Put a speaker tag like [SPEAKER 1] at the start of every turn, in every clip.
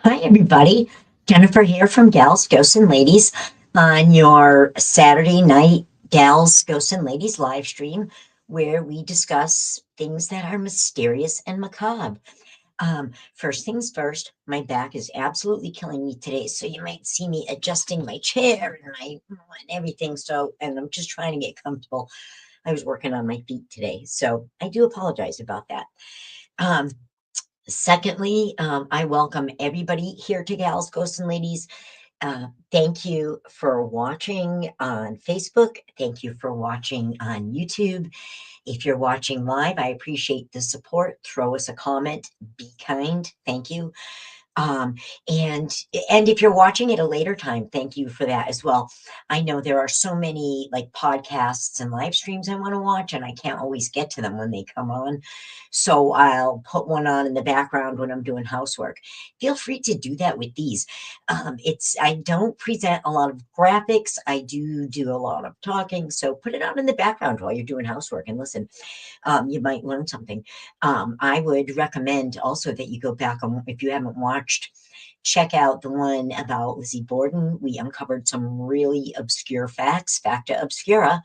[SPEAKER 1] Hi, everybody. Jennifer here from Gals, Ghosts, and Ladies on your Saturday night Gals, Ghosts, and Ladies live stream where we discuss things that are mysterious and macabre. First things first, my back is absolutely killing me today, so you might see me adjusting my chair and everything. And I'm just trying to get comfortable. I was working on my feet today, so I do apologize about that. Um, Secondly, I welcome everybody here to Gals, Ghosts, and Ladies. Thank you for watching on Facebook. Thank you for watching on YouTube. If you're watching live, I appreciate the support. Throw us a comment. Be kind. Thank you. Um, and and if you're watching at a later time, thank you for that as well. I know there are so many like podcasts and live streams I want to watch, and I can't always get to them when they come on. So I'll put one on in the background when I'm doing housework. Feel free to do that with these. I don't present a lot of graphics. I do a lot of talking. So put it on in the background while you're doing housework and listen. You might learn something. I would recommend also that you go back on, if you haven't watched, check out the one about Lizzie Borden. We uncovered some really obscure facts, facta obscura.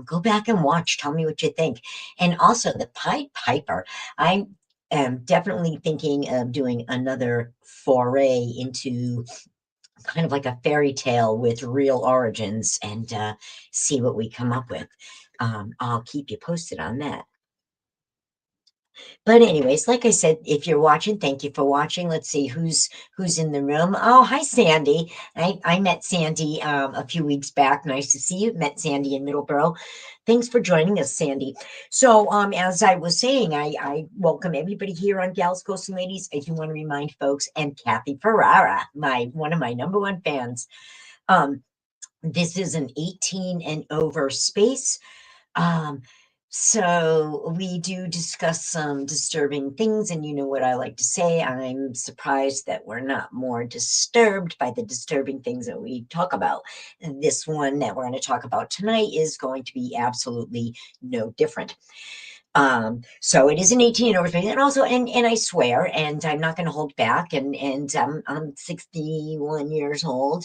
[SPEAKER 1] Go back and watch. Tell me what you think. And also the Pied Piper. I am definitely thinking of doing another foray into kind of like a fairy tale with real origins and see what we come up with. I'll keep you posted on that. But anyways, like I said, if you're watching, thank you for watching. Let's see who's in the room. Oh, hi, Sandy. I met Sandy a few weeks back. Nice to see you. Met Sandy in Middleborough. Thanks for joining us, Sandy. So as I was saying, I welcome everybody here on Gals, Ghosts, and Ladies. I do want to remind folks, and Kathy Ferrara, one of my number one fans. This is an 18 and over space. Um, so we do discuss some disturbing things, and you know what I like to say. I'm surprised that we're not more disturbed by the disturbing things that we talk about. And this one that we're going to talk about tonight is going to be absolutely no different. So it is an 18 and over space, and also, and I swear, and I'm not going to hold back, and I'm 61 years old.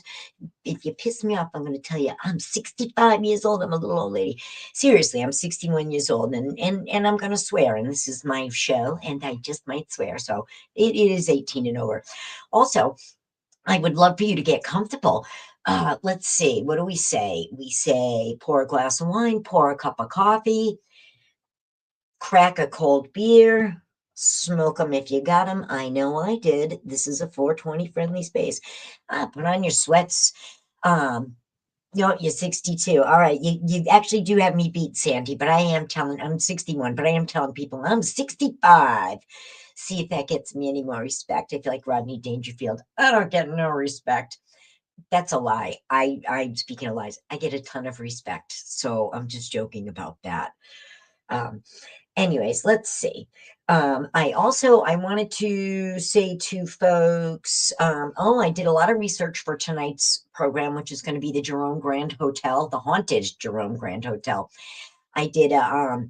[SPEAKER 1] If you piss me off, I'm going to tell you I'm 65 years old. I'm a little old lady. Seriously, I'm 61 years old, and I'm going to swear. And this is my show, and I just might swear. So it is 18 and over. Also, I would love for you to get comfortable. Let's see. What do we say? We say pour a glass of wine, pour a cup of coffee, crack a cold beer. Smoke them if you got them. I know I did. This is a 420 friendly space. Put on your sweats. You're 62. All right. You actually do have me beat, Sandy, but I'm 61, but I am telling people I'm 65. See if that gets me any more respect. I feel like Rodney Dangerfield. I don't get no respect. That's a lie. I'm speaking of lies. I get a ton of respect. So I'm just joking about that. Anyways, let's see. I wanted to say to folks, I did a lot of research for tonight's program, which is going to be the Jerome Grand Hotel, the haunted Jerome Grand Hotel. I did a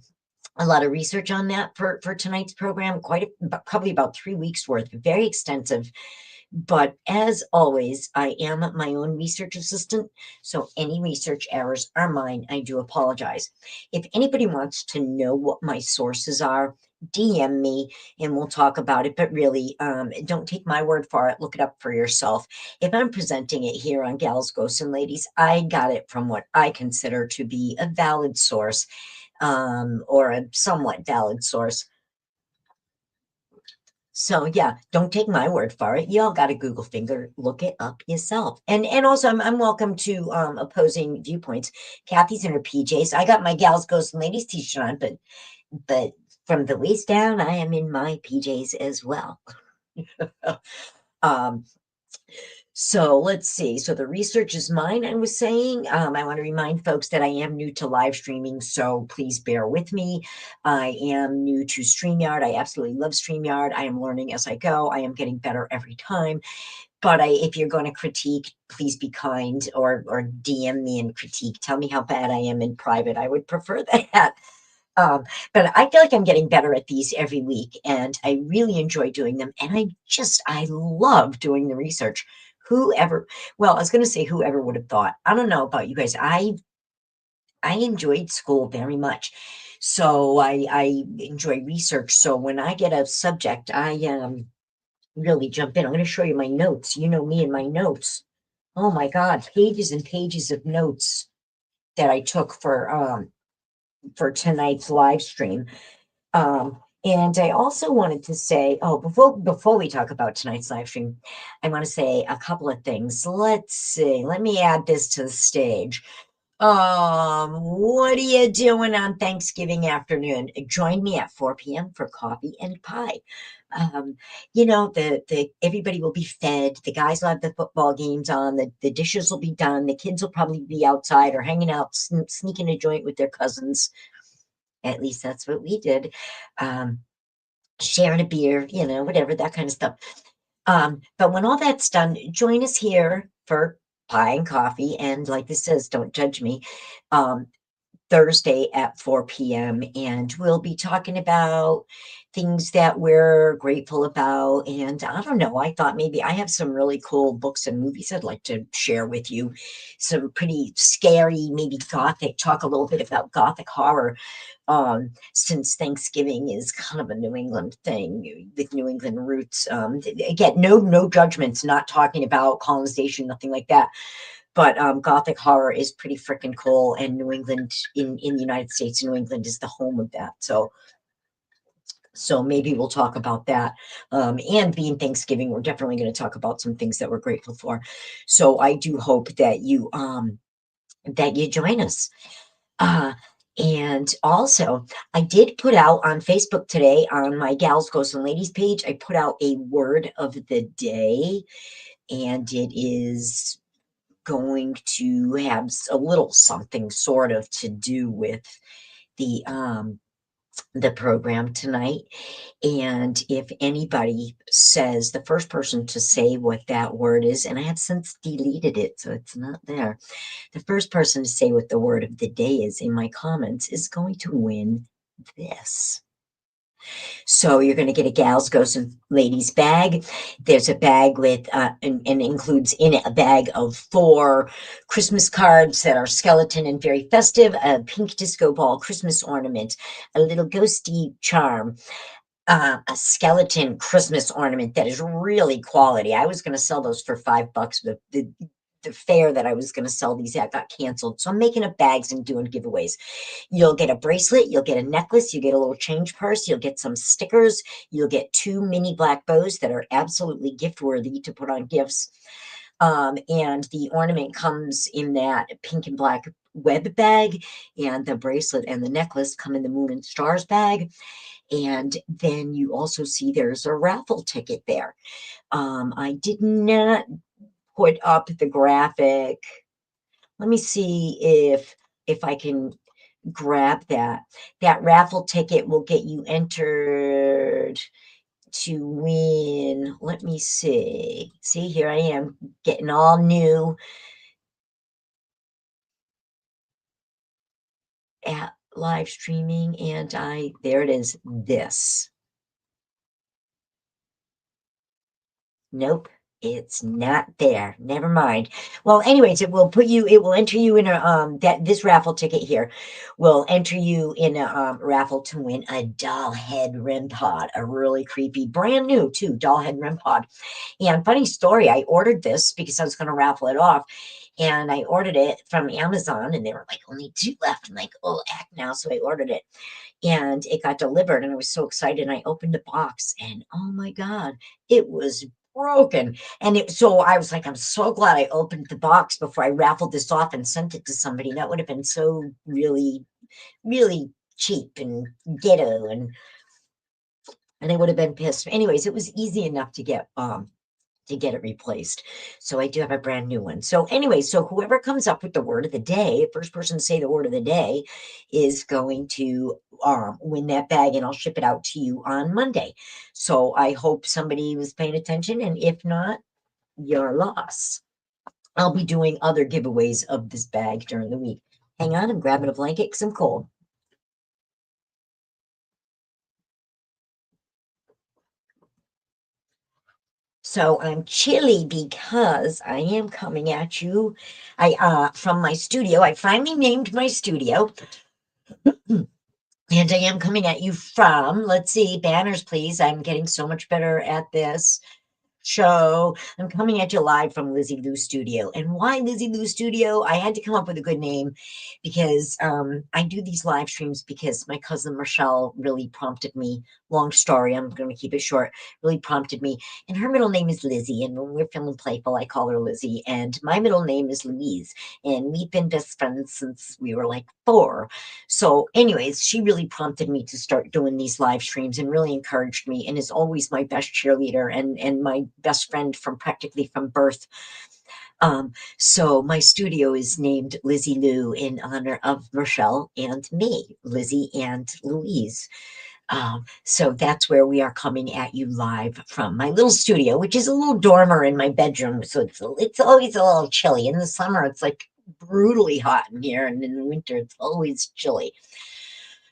[SPEAKER 1] lot of research on that for tonight's program, probably about 3 weeks worth, very extensive. But as always, I am my own research assistant, so any research errors are mine. I do apologize. If anybody wants to know what my sources are, DM me and we'll talk about it. But really, don't take my word for it. Look it up for yourself. If I'm presenting it here on Gals, Ghosts, and Ladies, I got it from what I consider to be a valid source, or a somewhat valid source. So yeah, don't take my word for it. Y'all got a Google finger, look it up yourself. And also I'm welcome to opposing viewpoints. Kathy's in her PJs. I got my Gals, Ghosts, and Ladies t-shirt on, but from the waist down, I am in my PJs as well. So let's see. So the research is mine, I was saying. I want to remind folks that I am new to live streaming, so please bear with me. I am new to StreamYard. I absolutely love StreamYard. I am learning as I go. I am getting better every time. But if you're going to critique, please be kind, or DM me and critique. Tell me how bad I am in private. I would prefer that. But I feel like I'm getting better at these every week, and I really enjoy doing them. And I love doing the research. Whoever, well, I was going to say whoever would have thought. I don't know about you guys. I enjoyed school very much. So I enjoy research. So when I get a subject, I really jump in. I'm going to show you my notes. You know me and my notes. Oh my God, pages and pages of notes that I took for tonight's live stream. And I also wanted to say, oh, before we talk about tonight's live stream, I want to say a couple of things. Let's see. Let me add this to the stage. What are you doing on Thanksgiving afternoon? Join me at 4 p.m. for coffee and pie. You know, the everybody will be fed. The guys will have the football games on. The dishes will be done. The kids will probably be outside or hanging out, sneaking a joint with their cousins. At least that's what we did. Um, Sharing a beer, you know, whatever, that kind of stuff. But when all that's done, join us here for pie and coffee. And like this says, don't judge me. Um, Thursday at 4 p.m. And we'll be talking about things that we're grateful about. And I don't know, I thought maybe I have some really cool books and movies I'd like to share with you. Some pretty scary, maybe gothic, talk a little bit about gothic horror. Since Thanksgiving is kind of a New England thing with New England roots. Again, no judgments, not talking about colonization, nothing like that. But Gothic horror is pretty freaking cool, and New England in the United States, New England is the home of that. So maybe we'll talk about that. And being Thanksgiving, we're definitely going to talk about some things that we're grateful for. So I do hope that you join us. Uh, and also, I did put out on Facebook today on my Gals, Ghosts, and Ladies page, I put out a word of the day, and it is going to have a little something sort of to do with the program tonight. And if anybody says, the first person to say what that word is, and I have since deleted it, so it's not there. The first person to say what the word of the day is in my comments is going to win this. So you're going to get a Gals, Ghosts, and Ladies bag. There's a bag with, and includes in it a bag of 4 Christmas cards that are skeleton and very festive, a pink disco ball Christmas ornament, a little ghosty charm, a skeleton Christmas ornament that is really quality. I was going to sell those for $5, but the fair that I was going to sell these at got canceled. So I'm making up bags and doing giveaways. You'll get a bracelet, you'll get a necklace, you get a little change purse, you'll get some stickers, you'll get 2 mini black bows that are absolutely gift worthy to put on gifts. And the ornament comes in that pink and black web bag, and the bracelet and the necklace come in the moon and stars bag. And then you also see there's a raffle ticket there. I did not put up the graphic. Let me see if I can grab that. That raffle ticket will get you entered to win. Let me see. See, here I am getting all new at live streaming, and there it is, this. Nope, it's not there. Never mind. Well, anyways, it will enter you in a this raffle ticket here will enter you in a raffle to win a doll head REM pod, a really creepy, brand new too, doll head REM pod. And funny story, I ordered this because I was going to raffle it off. And I ordered it from Amazon, and they were like, only 2 left. I'm like, oh, heck now. So I ordered it, and it got delivered, and I was so excited. And I opened the box, and oh my God, it was broken. And so I was like, I'm so glad I opened the box before I raffled this off and sent it to somebody. That would have been so really, really cheap and ghetto, and they would have been pissed. Anyways, it was easy enough to get it replaced. So I do have a brand new one. So anyway, so whoever comes up with the word of the day, first person to say the word of the day is going to win that bag, and I'll ship it out to you on Monday. So I hope somebody was paying attention, and if not, your loss. I'll be doing other giveaways of this bag during the week. Hang on, I'm grabbing a blanket because I'm cold. So I'm chilly because I am coming at you. I from my studio. I finally named my studio. And I am coming at you from, let's see, banners, please. I'm getting so much better at this show. I'm coming at you live from Lizzie Lou Studio. And why Lizzie Lou Studio? I had to come up with a good name because I do these live streams because my cousin Michelle really prompted me. Long story, I'm going to keep it short. Really prompted me. And her middle name is Lizzie. And when we're feeling playful, I call her Lizzie. And my middle name is Louise. And we've been best friends since we were like 4. So, anyways, she really prompted me to start doing these live streams and really encouraged me and is always my best cheerleader and my best friend from practically from birth. So my studio is named Lizzie Lou in honor of Michelle and me, Lizzie and Louise. So that's where we are coming at you live from my little studio, which is a little dormer in my bedroom. So it's always a little chilly. In the summer, it's like brutally hot in here, and in the winter, it's always chilly.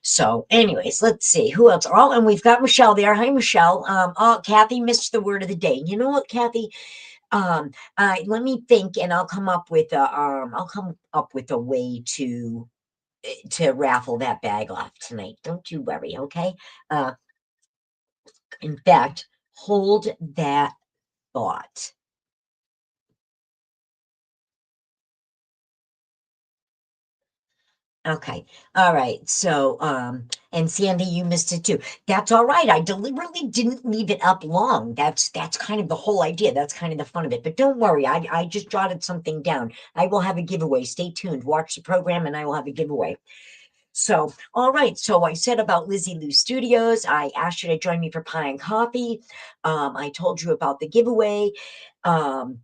[SPEAKER 1] So, anyways, let's see who else. Oh, and we've got Michelle there. Hi, Michelle. Oh, Kathy missed the word of the day. You know what, Kathy? Let me think, and I'll come up with a way to raffle that bag off tonight. Don't you worry, okay? In fact, hold that thought. Okay. All right. So, and Sandy, you missed it too. That's all right. I deliberately didn't leave it up long. That's kind of the whole idea. That's kind of the fun of it. But don't worry, I just jotted something down. I will have a giveaway. Stay tuned. Watch the program, and I will have a giveaway. So, all right. So I said about Lizzie Lou Studios. I asked you to join me for pie and coffee. I told you about the giveaway. Um,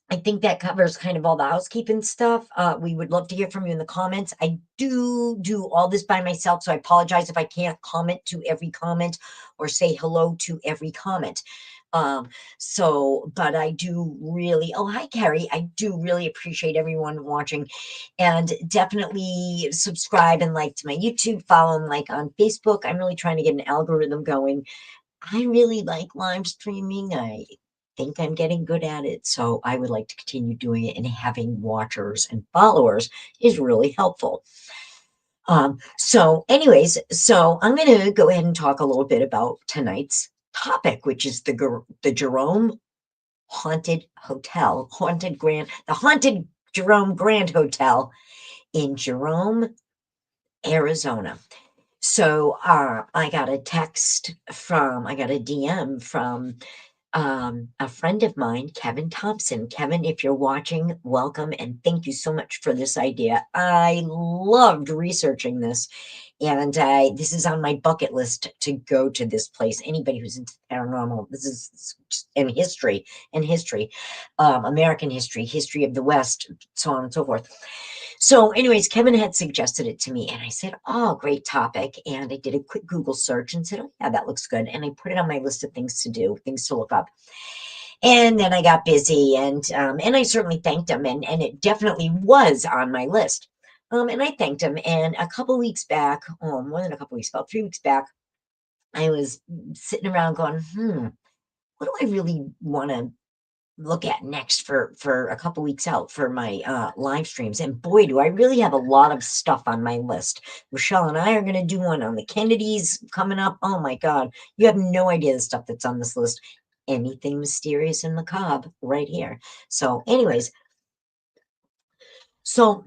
[SPEAKER 1] I think that covers kind of all the housekeeping stuff. We would love to hear from you in the comments. I do all this by myself, so I apologize if I can't comment to every comment or say hello to every comment. But I do really, oh, hi, Carrie. I do really appreciate everyone watching, and definitely subscribe and like to my YouTube, follow and like on Facebook. I'm really trying to get an algorithm going. I really like live streaming. I think I'm getting good at it. So I would like to continue doing it, and having watchers and followers is really helpful. Anyways, so I'm going to go ahead and talk a little bit about tonight's topic, which is the Jerome the haunted Jerome Grand Hotel in Jerome, Arizona. So I got a DM from a friend of mine, Kevin Thompson. Kevin, if you're watching, welcome and thank you so much for this idea. I loved researching this, and this is on my bucket list to go to this place. Anybody who's into paranormal, this is in history, American history, history of the West, so on and so forth. So, anyways, Kevin had suggested it to me, and I said, "Oh, great topic." And I did a quick Google search and said, "Oh, yeah, that looks good." And I put it on my list of things to do, things to look up. And then I got busy, and I certainly thanked him, and it definitely was on my list. And I thanked him. And a couple weeks back, oh, more than a couple weeks, about 3 weeks back, I was sitting around going, what do I really want to look at next for a couple weeks out for my live streams? And boy, do I really have a lot of stuff on my list. Michelle and I are going to do one on the Kennedys coming up. Oh my God, you have no idea the stuff that's on this list. Anything mysterious and macabre right here. So, anyways, so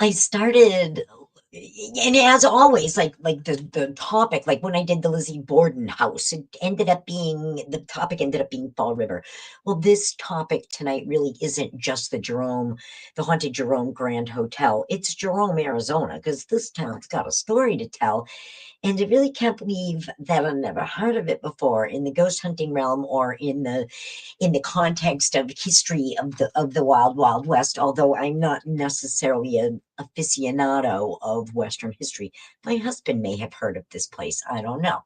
[SPEAKER 1] I started, and as always, like the topic, like when I did the Lizzie Borden house, the topic ended up being Fall River. Well, this topic tonight really isn't just the haunted Jerome Grand Hotel. It's Jerome, Arizona, because this town's got a story to tell. And I really can't believe that I've never heard of it before in the ghost hunting realm, or in the context of history of the Wild West, although I'm not necessarily an aficionado of Western history. My husband may have heard of this place. I don't know.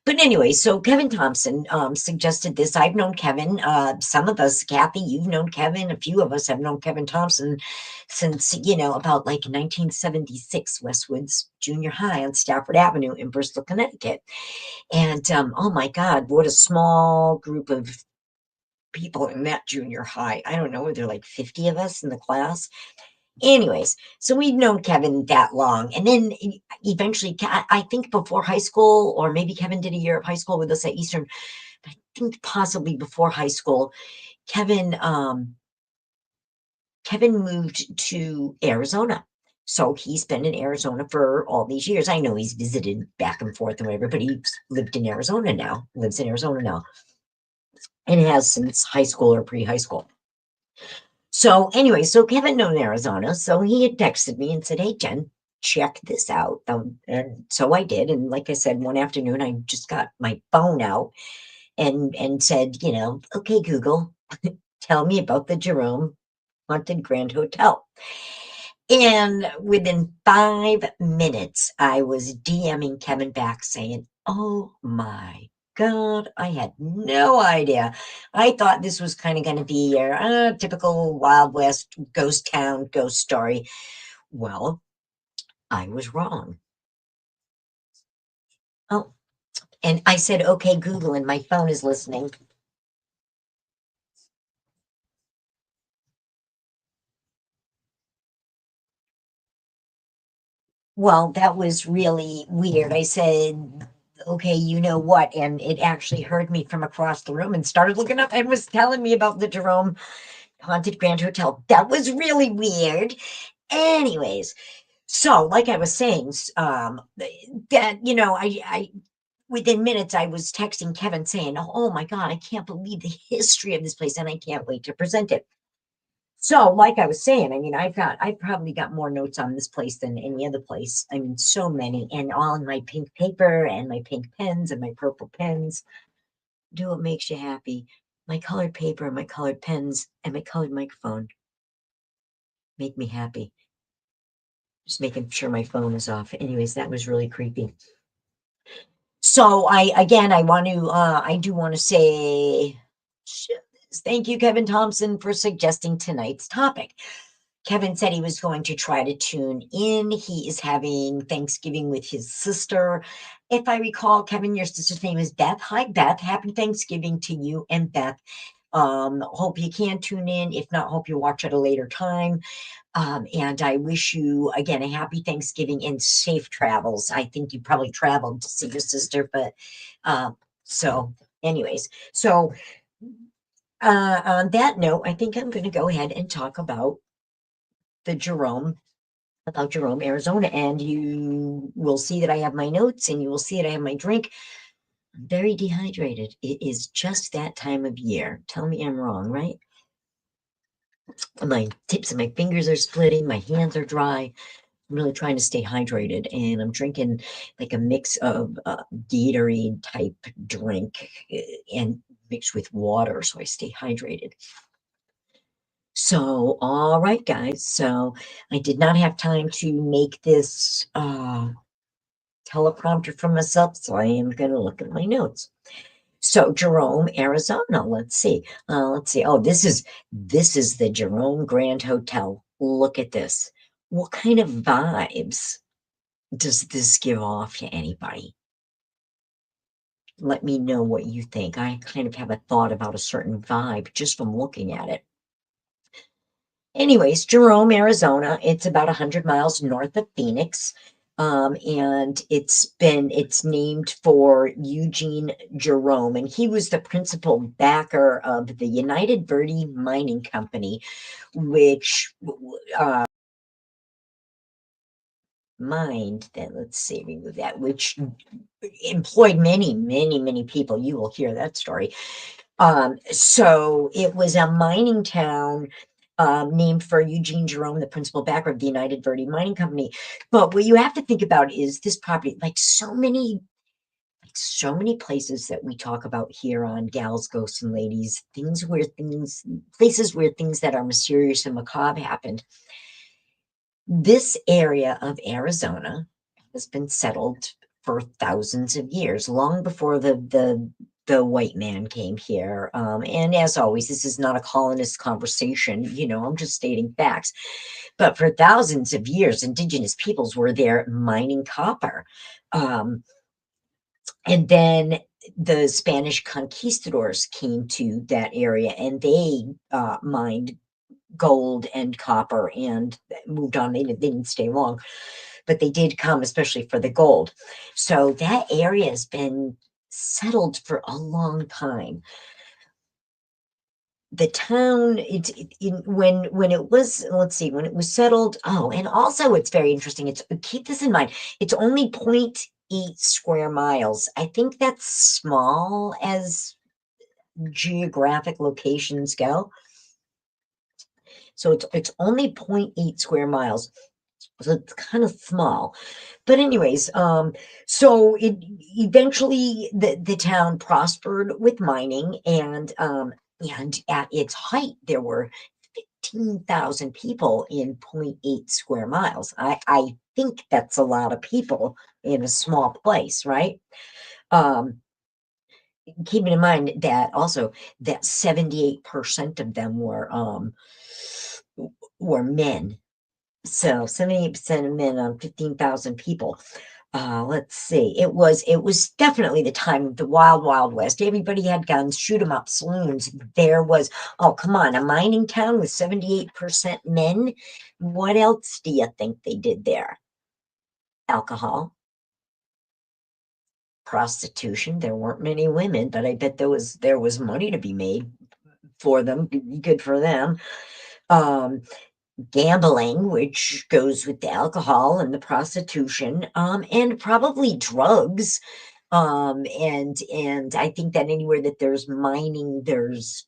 [SPEAKER 1] But anyway, so Kevin Thompson suggested this. I've known Kevin. Some of us, Kathy, you've known Kevin. A few of us have known Kevin Thompson since, about like 1976, Westwood's Junior High on Stafford Avenue in Bristol, Connecticut. And oh my God, what a small group of people in that junior high. I don't know, were there like 50 of us in the class? Anyways, so we'd known Kevin that long. And then eventually, I think before high school, or maybe Kevin did a year of high school with us at Eastern, but I think possibly before high school, Kevin moved to Arizona. So he's been in Arizona for all these years. I know he's visited back and forth and whatever, but he's lived in Arizona now, lives in Arizona now, and has since high school or pre-high school. So anyway, so Kevin known Arizona, so he had texted me and said, "Hey, Jen, check this out." And so I did. And like I said, one afternoon, I just got my phone out and said, "Okay, Google, tell me about the Jerome Grand Hotel." And within 5 minutes, I was DMing Kevin back saying, "Oh my God, I had no idea. I thought this was kind of going to be a typical Wild West ghost town ghost story." Well, I was wrong. Oh, and I said, "Okay, Google," and my phone is listening. Well, that was really weird. I said, "Okay, you know what?" And it actually heard me from across the room and started looking up and was telling me about the Jerome Haunted Grand Hotel. That was really weird. Anyways, so like I was saying, that, I within minutes, I was texting Kevin saying, "Oh my God, I can't believe the history of this place and I can't wait to present it." So, like I was saying, I mean, I've probably got more notes on this place than any other place. I mean, so many, and all in my pink paper and my pink pens and my purple pens. Do what makes you happy. My colored paper, my colored pens, and my colored microphone make me happy. Just making sure my phone is off. Anyways, that was really creepy. So I do want to say thank you, Kevin Thompson, for suggesting tonight's topic. Kevin said he was going to try to tune in. He is having Thanksgiving with his sister. If I recall, Kevin, your sister's name is Beth. Hi, Beth. Happy Thanksgiving to you and Beth. Hope you can tune in. If not, hope you watch at a later time. And I wish you, again, a happy Thanksgiving and safe travels. I think you probably traveled to see your sister, but so, anyways, so on that note, I think I'm going to go ahead and talk about Jerome, Arizona. And you will see that I have my notes and you will see that I have my drink. I'm very dehydrated. It is just that time of year. Tell me I'm wrong, right? My tips of my fingers are splitting, my hands are dry. I'm really trying to stay hydrated, and I'm drinking like a mix of Gatorade type drink and mixed with water so I stay hydrated. So, all right, guys. So I did not have time to make this teleprompter for myself, so I am going to look at my notes. So Jerome, Arizona. Let's see. Let's see. Oh, this is the Jerome Grand Hotel. Look at this. What kind of vibes does this give off to anybody? Let me know what you think. I kind of have a thought about a certain vibe just from looking at it. Anyways, Jerome, Arizona. It's about 100 miles north of Phoenix. And it's named for Eugene Jerome, and he was the principal backer of the United Verde Mining Company, which mined that, let's see, remove that, which employed many, many, many people. You will hear that story. So it was a mining town named for Eugene Jerome, the principal backer of the United Verde Mining Company. But what you have to think about is this property, like so many places that we talk about here on Gals, Ghosts, and Ladies, places where things that are mysterious and macabre happened. This area of Arizona has been settled for thousands of years, long before the white man came here. And as always, this is not a colonist conversation. I'm just stating facts. But for thousands of years, indigenous peoples were there mining copper. And then the Spanish conquistadors came to that area, and they mined gold and copper and moved on. They didn't stay long, but they did come, especially for the gold. So that area has been settled for a long time. The town, when it was, let's see, when it was settled. Oh, and also it's very interesting. Keep this in mind. It's only 0.8 square miles. I think that's small as geographic locations go. So it's only 0.8 square miles. So it's kind of small. But anyways, so it eventually the town prospered with mining, and at its height there were 15,000 people in 0.8 square miles. I think that's a lot of people in a small place, right? Keeping in mind that also that 78% of them were men. So 78% of men on 15,000 people. Let's see. It was definitely the time of the wild, wild west. Everybody had guns, shoot 'em up saloons. There was, oh, come on, a mining town with 78% men. What else do you think they did there? Alcohol, prostitution. There weren't many women, but I bet there was money to be made for them. Good for them. Gambling, which goes with the alcohol and the prostitution, and probably drugs. And I think that anywhere that there's mining, there's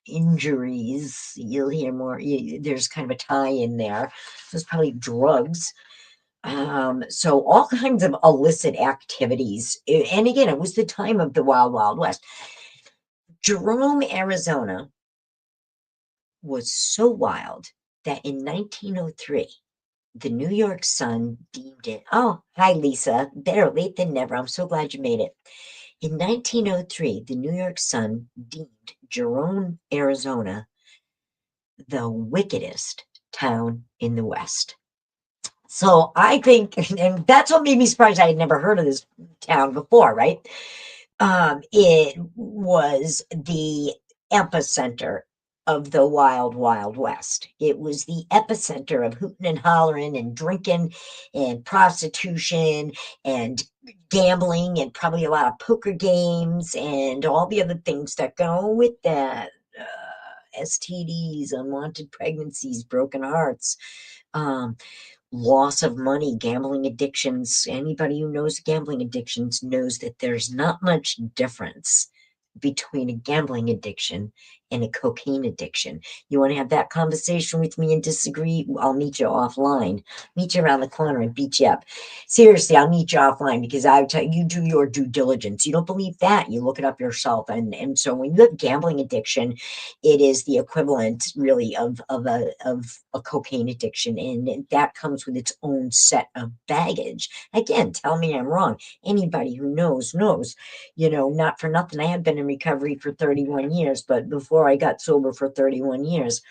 [SPEAKER 1] injuries. You'll hear more. There's kind of a tie in there. So it's probably drugs. So all kinds of illicit activities. And again, it was the time of the Wild Wild West. Jerome, Arizona was so wild that in 1903, the New York Sun deemed it. Oh, hi, Lisa. Better late than never. I'm so glad you made it. In 1903, the New York Sun deemed Jerome, Arizona, the wickedest town in the West. So I think, and that's what made me surprised. I had never heard of this town before, right? It was the epicenter of the wild, wild west. It was the epicenter of hooting and hollering and drinking and prostitution and gambling and probably a lot of poker games and all the other things that go with that. STDs, unwanted pregnancies, broken hearts, loss of money, gambling addictions. Anybody who knows gambling addictions knows that there's not much difference between a gambling addiction and a cocaine addiction. You want to have that conversation with me and disagree? I'll meet you offline. Meet you around the corner and beat you up. Seriously, I'll meet you offline because I tell you, do your due diligence. You don't believe that, you look it up yourself. And so when you have gambling addiction, it is the equivalent really of a cocaine addiction, and that comes with its own set of baggage. Again, tell me I'm wrong. Anybody who knows, not for nothing. I had been in recovery for 31 years, but before I got sober for 31 years,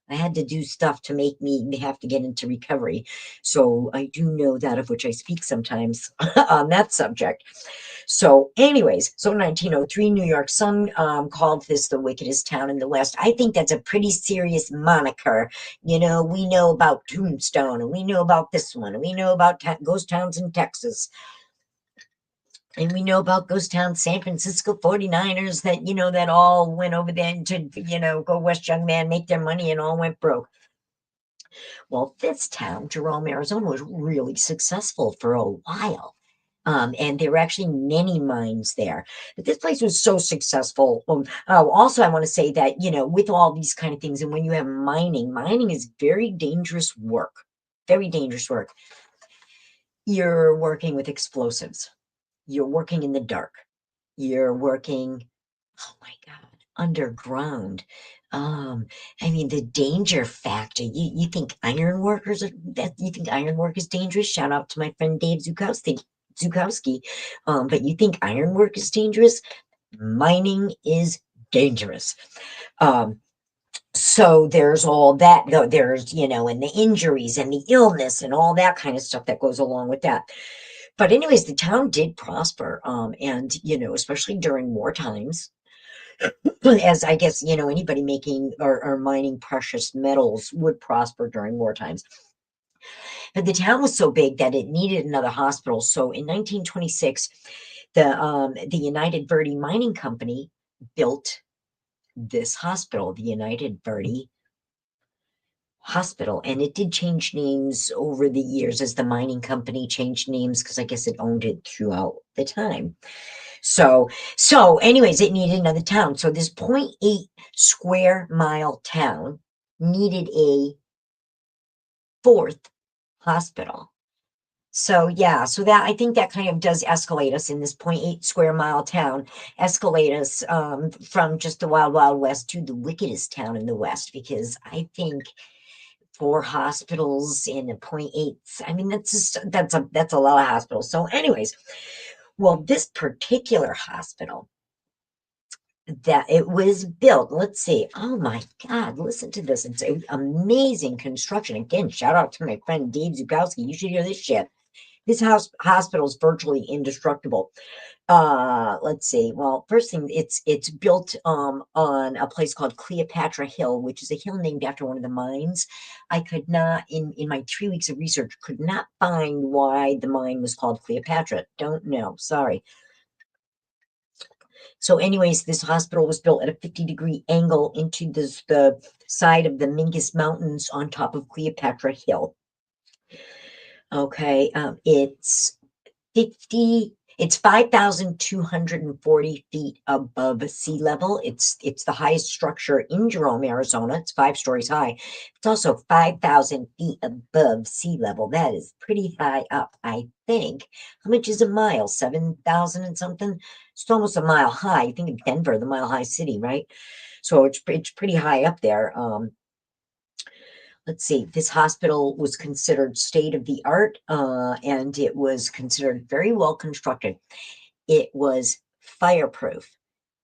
[SPEAKER 1] I had to do stuff to make me have to get into recovery. So I do know that of which I speak sometimes on that subject. So anyways, so 1903, New York Sun called this the wickedest town in the West. I think that's a pretty serious moniker. We know about Tombstone, and we know about this one, and we know about ghost towns in Texas. And we know about ghost town San Francisco 49ers that all went over there to, go West Young Man, make their money, and all went broke. Well, this town, Jerome, Arizona, was really successful for a while. And there were actually many mines there. But this place was so successful. Also, I want to say that, with all these kind of things, and when you have mining is very dangerous work. Very dangerous work. You're working with explosives. You're working in the dark. You're working, oh my God, underground. The danger factor. You think iron work is dangerous? Shout out to my friend Dave Zukowski. Zukowski. But you think ironwork is dangerous? Mining is dangerous. So there's all that, though. There's, and the injuries and the illness and all that kind of stuff that goes along with that. But anyways, the town did prosper. And, especially during war times, as I guess, anybody making or mining precious metals would prosper during war times. But the town was so big that it needed another hospital. So in 1926, the United Verde Mining Company built this hospital, the United Verde Hospital, and it did change names over the years as the mining company changed names, because I guess it owned it throughout the time. So anyways, it needed another town. So this 0.8 square mile town needed a fourth hospital. So yeah, so that, I think that kind of does escalate us in this 0.8 square mile town, escalate us from just the wild, wild west to the wickedest town in the west, because I think 4 hospitals in a 0.8, I mean, that's a lot of hospitals. So anyways, well, this particular hospital that it was built, let's see, oh my God, listen to this. It's amazing construction. Again, shout out to my friend Dave Zukowski. You should hear this shit. This hospital is virtually indestructible. Let's see. Well, first thing, it's built on a place called Cleopatra Hill, which is a hill named after one of the mines. I could not, in my 3 weeks of research, could not find why the mine was called Cleopatra. Don't know. Sorry. So anyways, this hospital was built at a 50-degree angle into the side of the Mingus Mountains on top of Cleopatra Hill. Okay, it's 5,240 feet above sea level. It's the highest structure in Jerome, Arizona. It's 5 stories high. It's also 5,000 feet above sea level. That is pretty high up, I think. How much is a mile? 7,000 and something? It's almost a mile high. You think of Denver, the mile high city, right? So it's pretty high up there. Let's see, this hospital was considered state of the art, and it was considered very well constructed. It was fireproof.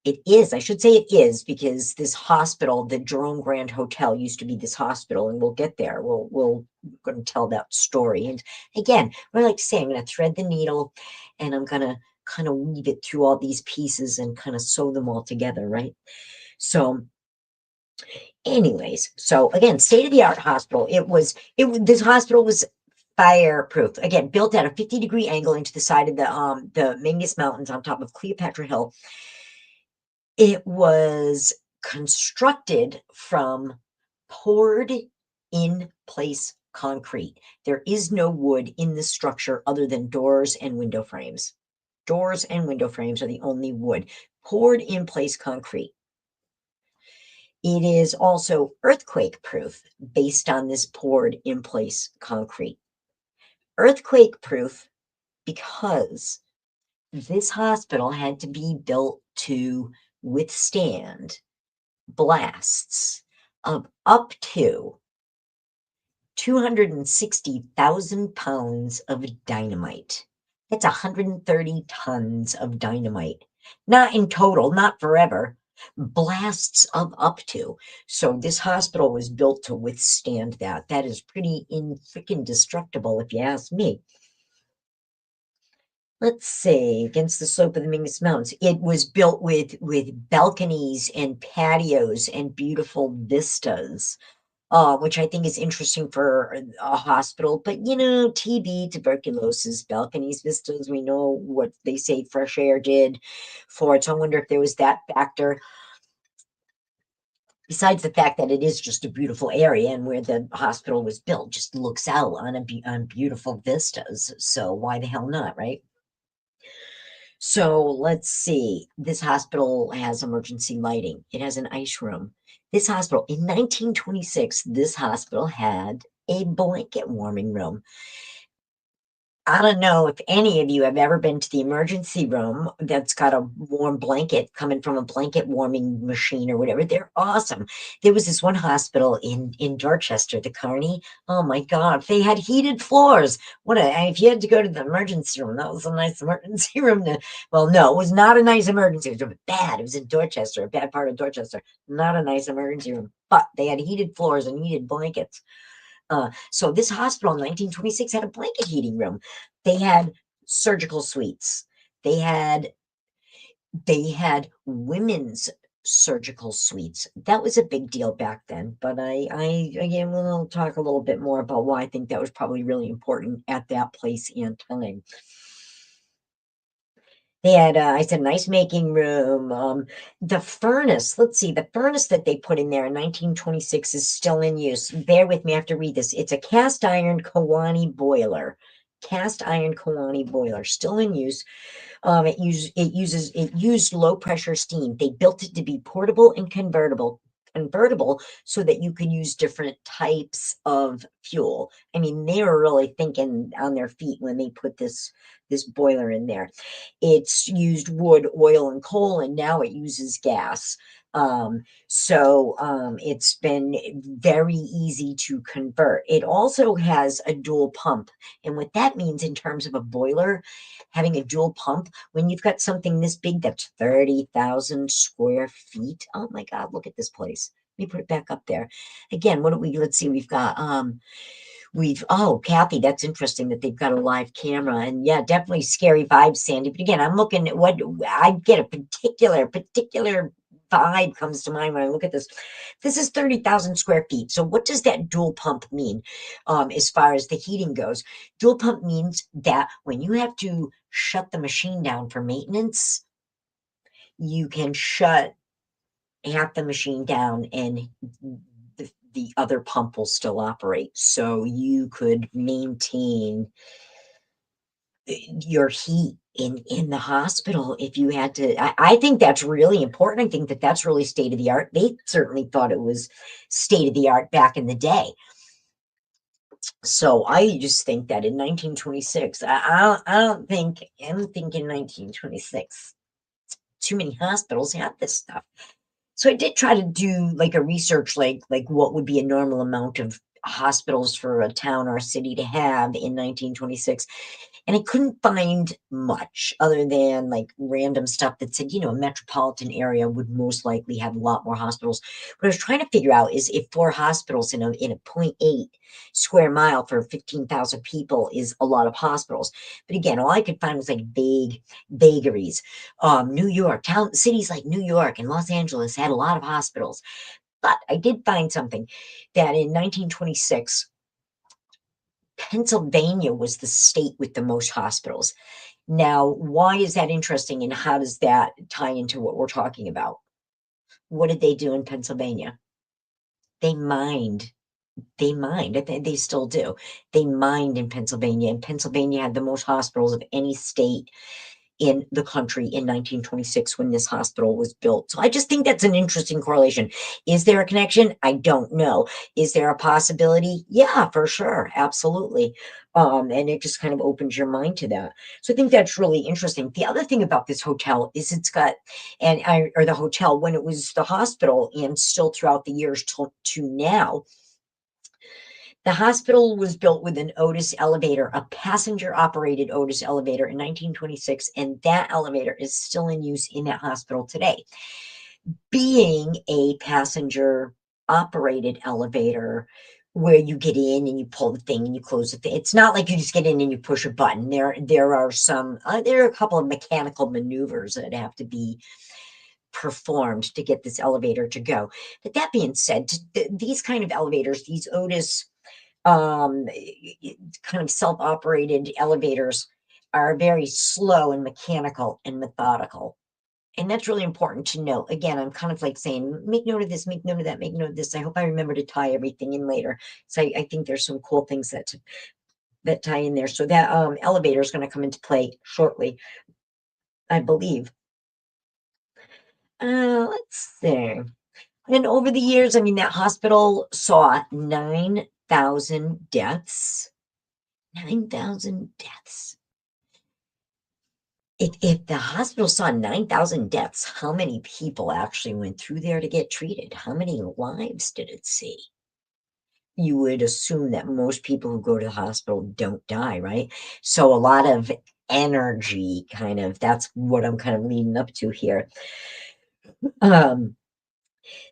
[SPEAKER 1] It is, I should say it is, because this hospital, the Jerome Grand Hotel, used to be this hospital, and we'll get there. We'll going to tell that story. And again, what I like to say, I'm going to thread the needle, and I'm going to kind of weave it through all these pieces and kind of sew them all together, right? So anyways, so again, state-of-the-art hospital. This hospital was fireproof. Again, built at a 50-degree angle into the side of the Mingus Mountains on top of Cleopatra Hill. It was constructed from poured in place concrete. There is no wood in this structure other than doors and window frames. Doors and window frames are the only wood. Poured in place concrete. It is also earthquake proof based on this poured in place concrete. Earthquake proof because this hospital had to be built to withstand blasts of up to 260,000 pounds of dynamite. That's 130 tons of dynamite. Not in total, not forever. Blasts of up to. So this hospital was built to withstand that. That is pretty freaking destructible, if you ask me. Let's see, against the slope of the Mingus Mountains. It was built with balconies and patios and beautiful vistas, which I think is interesting for a hospital. But, TB, tuberculosis, balconies, vistas, we know what they say fresh air did for it. So I wonder if there was that factor. Besides the fact that it is just a beautiful area, and where the hospital was built just looks out on beautiful vistas. So why the hell not, right? So let's see. This hospital has emergency lighting. It has an ice room. This hospital, in 1926, this hospital had a blanket warming room. I don't know if any of you have ever been to the emergency room that's got a warm blanket coming from a blanket warming machine or whatever. They're awesome. There was this one hospital in Dorchester, the Carney. Oh my God, they had heated floors. If you had to go to the emergency room, that was a nice emergency room. Well, no, it was not a nice emergency room. It was bad. It was in Dorchester, a bad part of Dorchester. Not a nice emergency room, but they had heated floors and heated blankets. So this hospital in 1926 had a blanket heating room. They had surgical suites. They had women's surgical suites. That was a big deal back then. But I again, we'll talk a little bit more about why I think that was probably really important at that place and time. They had, I said, a nice making room. The furnace, let's see, the furnace that they put in there in 1926 is still in use. Bear with me, I have to read this. It's a cast iron Kawani boiler. Cast iron Kawani boiler, still in use. It used low pressure steam. They built it to be portable and convertible so that you could use different types of fuel. I mean, they were really thinking on their feet when they put this boiler in there. It's used wood, oil, and coal, and now it uses gas. It's been very easy to convert. It also has a dual pump. And what that means in terms of a boiler, having a dual pump, when you've got something this big that's 30,000 square feet. Oh my God, look at this place. Let me put it back up there. Again, let's see, oh, Kathy, that's interesting that they've got a live camera. And yeah, definitely scary vibes, Sandy. But again, I'm looking at what I get a particular vibe comes to mind when I look at this. This is 30,000 square feet. So what does that dual pump mean as far as the heating goes? Dual pump means that when you have to shut the machine down for maintenance, you can shut half the machine down and the other pump will still operate. So you could maintain your heat in the hospital if you had to. I think that's really important. I think that that's really state of the art. They certainly thought it was state of the art back in the day. So I just think that in 1926, I don't think, I'm thinking 1926, too many hospitals had this stuff. So I did try to do like a research, like what would be a normal amount of hospitals for a town or a city to have in 1926. And I couldn't find much other than like random stuff that said, a metropolitan area would most likely have a lot more hospitals. What I was trying to figure out is if 4 hospitals in a 0.8 square mile for 15,000 people is a lot of hospitals. But again, all I could find was like vague vagaries. New York, cities like New York and Los Angeles had a lot of hospitals. But I did find something that in 1926, Pennsylvania was the state with the most hospitals. Now, why is that interesting and how does that tie into what we're talking about? What did they do in Pennsylvania? They mined. They still do. They mined in Pennsylvania, and Pennsylvania had the most hospitals of any state in the country in 1926 when this hospital was built. So I just think that's an interesting correlation. Is there a connection? I don't know. Is there a possibility? Yeah, for sure. Absolutely. And it just kind of opens your mind to that. So I think that's really interesting. The other thing about this hotel is it's got, or the hotel, when it was the hospital and still throughout the years to now, the hospital was built with an Otis elevator, a passenger-operated Otis elevator in 1926, and that elevator is still in use in that hospital today. Being a passenger-operated elevator, where you get in and you pull the thing and you close the thing. It's not like you just get in and you push a button. There are a couple of mechanical maneuvers that have to be performed to get this elevator to go. But that being said, these kind of elevators, these Otis kind of self-operated elevators are very slow and mechanical and methodical. And that's really important to note. Again, I'm kind of like saying, make note of this, make note of that, make note of this. I hope I remember to tie everything in later. So I think there's some cool things that tie in there. So that elevator is going to come into play shortly, I believe. Let's see. And over the years, I mean, that hospital saw 9,000 deaths. 9,000 deaths. If the hospital saw 9,000 deaths, how many people actually went through there to get treated? How many lives did it see? You would assume that most people who go to the hospital don't die, right? So a lot of energy, kind of, that's what I'm kind of leading up to here.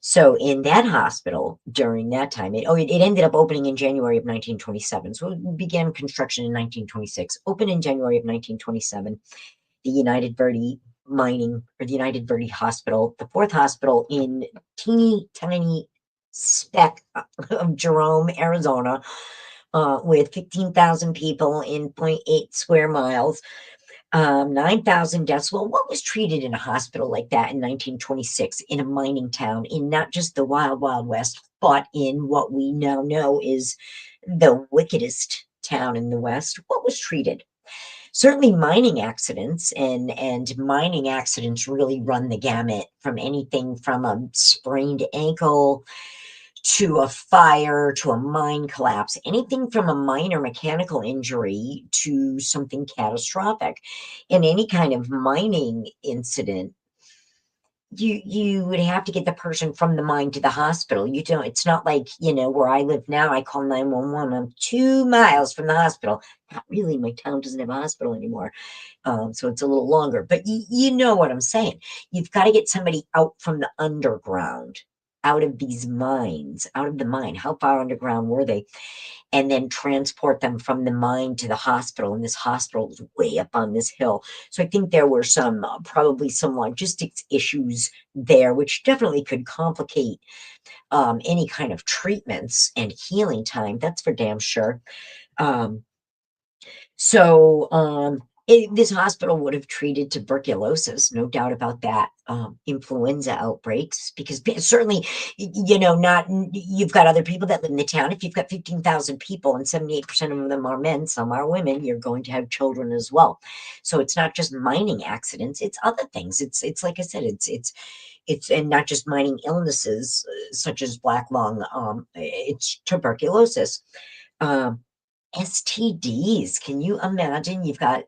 [SPEAKER 1] So in that hospital during that time, it ended up opening in January of 1927. So it began construction in 1926, opened in January of 1927. The United Verde Mining, or the United Verde Hospital, the fourth hospital in teeny tiny speck of Jerome, Arizona, with 15,000 people in 0.8 square miles. 9,000 deaths. Well, what was treated in a hospital like that in 1926 in a mining town, in not just the wild, wild west, but in what we now know is the wickedest town in the west? What was treated? Certainly mining accidents, and mining accidents really run the gamut, from anything from a sprained ankle to a fire to a mine collapse, anything from a minor mechanical injury to something catastrophic. In any kind of mining incident, you would have to get the person from the mine to the hospital. You don't, it's not like, where I live now, I call 911, I'm 2 miles from the hospital. Not really, my town doesn't have a hospital anymore. So it's a little longer, but you know what I'm saying. You've got to get somebody out from the underground, out of these mines, out of the mine. How far underground were they? And then transport them from the mine to the hospital. And this hospital is way up on this hill. So I think there were probably some logistics issues there, which definitely could complicate any kind of treatments and healing time. That's for damn sure. This hospital would have treated tuberculosis, no doubt about that, influenza outbreaks, because certainly, not, you've got other people that live in the town. If you've got 15,000 people and 78% of them are men, some are women, you're going to have children as well. So it's not just mining accidents, it's other things. It's like I said, it's and not just mining illnesses such as black lung, it's tuberculosis. STDs. Can you imagine? You got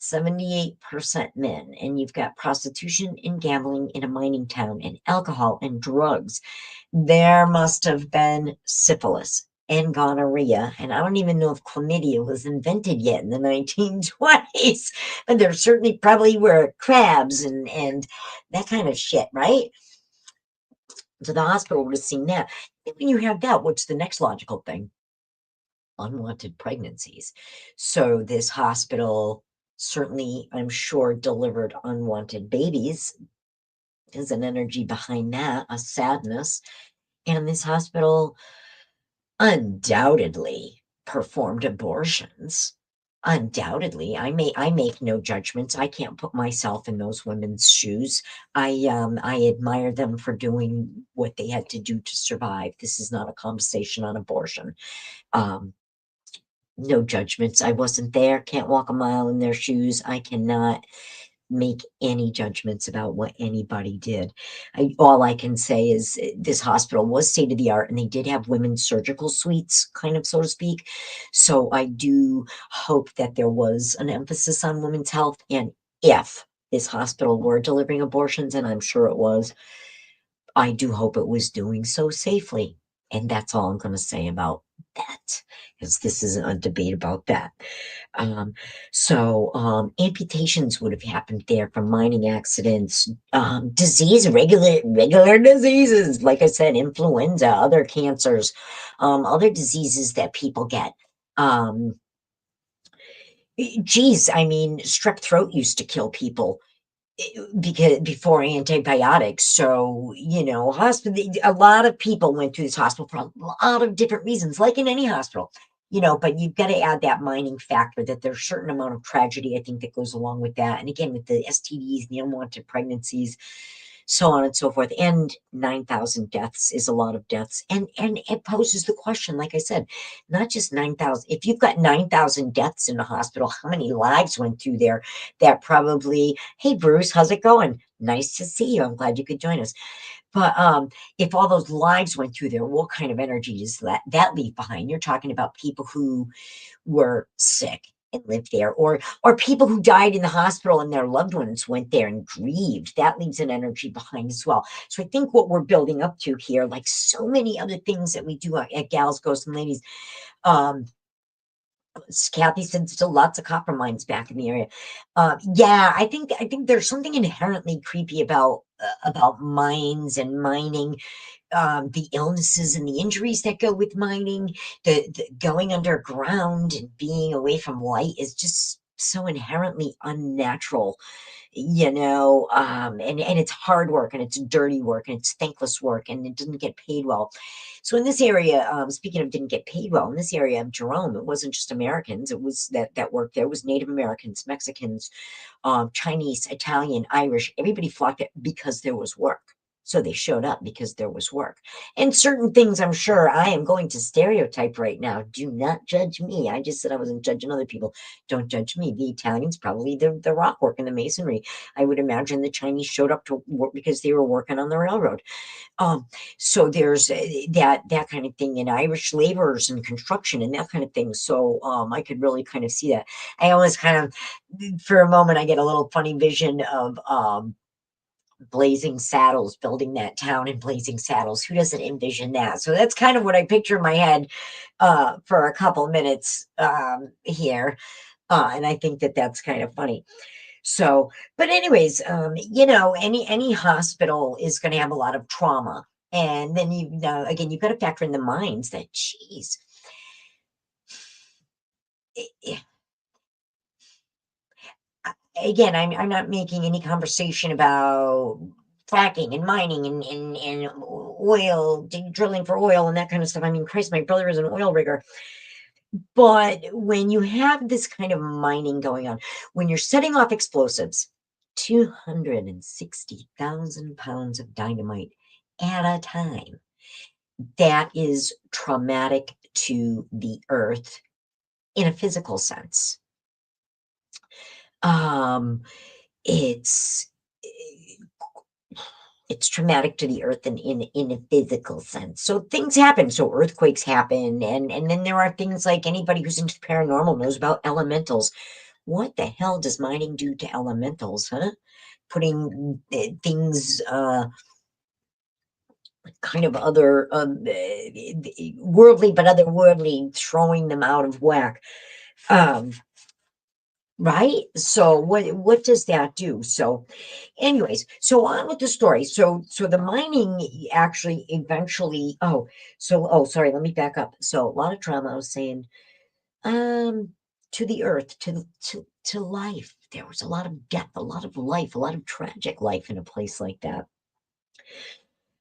[SPEAKER 1] 78% men, and you've got prostitution and gambling in a mining town, and alcohol and drugs. There must have been syphilis and gonorrhea, and I don't even know if chlamydia was invented yet in the 1920s, but there certainly probably were crabs and that kind of shit, right? So the hospital would have seen that. And when you have that, what's the next logical thing? Unwanted pregnancies. So this hospital certainly, I'm sure, delivered unwanted babies. There's an energy behind that, a sadness. And this hospital undoubtedly performed abortions. Undoubtedly. I make no judgments. I can't put myself in those women's shoes. I admire them for doing what they had to do to survive. This is not a conversation on abortion. No judgments. I wasn't there, can't walk a mile in their shoes. I cannot make any judgments about what anybody did. All I can say is this hospital was state of the art, and they did have women's surgical suites, kind of, so to speak. So I do hope that there was an emphasis on women's health. And if this hospital were delivering abortions, and I'm sure it was, I do hope it was doing so safely. And that's all I'm going to say about that, because this isn't a debate about that. Amputations would have happened there from mining accidents, regular diseases, like I said, influenza, other cancers, other diseases that people get. I mean, strep throat used to kill people because before antibiotics. So, a lot of people went through this hospital for a lot of different reasons, like in any hospital, but you've got to add that mining factor, that there's a certain amount of tragedy, I think, that goes along with that. And again, with the STDs, the unwanted pregnancies, so on and so forth. And 9,000 deaths is a lot of deaths. And it poses the question, like I said, not just 9,000. If you've got 9,000 deaths in a hospital, how many lives went through there that probably, hey, Bruce, how's it going? Nice to see you. I'm glad you could join us. But if all those lives went through there, what kind of energy does that leave behind? You're talking about people who were sick and lived there, or people who died in the hospital and their loved ones went there and grieved. That leaves an energy behind as well. So I think what we're building up to here, like so many other things that we do at Gals, Ghosts, and Ladies, um, Kathy said still lots of copper mines back in the area. Yeah, I think there's something inherently creepy about mines and mining, the illnesses and the injuries that go with mining, the going underground and being away from light is just so inherently unnatural, and it's hard work and it's dirty work and it's thankless work and it doesn't get paid well. So in this area, speaking of didn't get paid well, in this area of Jerome, it wasn't just Americans, it was that worked there, it was Native Americans, Mexicans, Chinese, Italian, Irish, everybody flocked it because there was work. So they showed up because there was work. And certain things, I'm sure I am going to stereotype right now. Do not judge me. I just said I wasn't judging other people. Don't judge me. The Italians, probably the rock work and the masonry. I would imagine the Chinese showed up to work because they were working on the railroad. So there's that kind of thing, and Irish laborers and construction and that kind of thing. So I could really kind of see that. I always kind of, for a moment, I get a little funny vision of Blazing Saddles, building that town in Blazing Saddles. Who doesn't envision that? So that's kind of what I picture in my head for a couple minutes here. And I think that's kind of funny. So, but anyways, any hospital is going to have a lot of trauma. And then again, you've got to factor in the minds that, geez, again, I'm not making any conversation about fracking and mining and oil, drilling for oil and that kind of stuff. I mean, Christ, my brother is an oil rigger. But when you have this kind of mining going on, when you're setting off explosives, 260,000 pounds of dynamite at a time, that is traumatic to the earth in a physical sense. It's it's traumatic to the earth in a physical sense. So things happen. So earthquakes happen, and then there are things like anybody who's into the paranormal knows about elementals. What the hell does mining do to elementals, huh? Putting things kind of other worldly but otherworldly, throwing them out of whack. Right? So what does that do? So anyways, so on with the story. So the mining actually eventually, sorry, let me back up. So a lot of trauma, I was saying, to the earth, to life. There was a lot of death, a lot of life, a lot of tragic life in a place like that.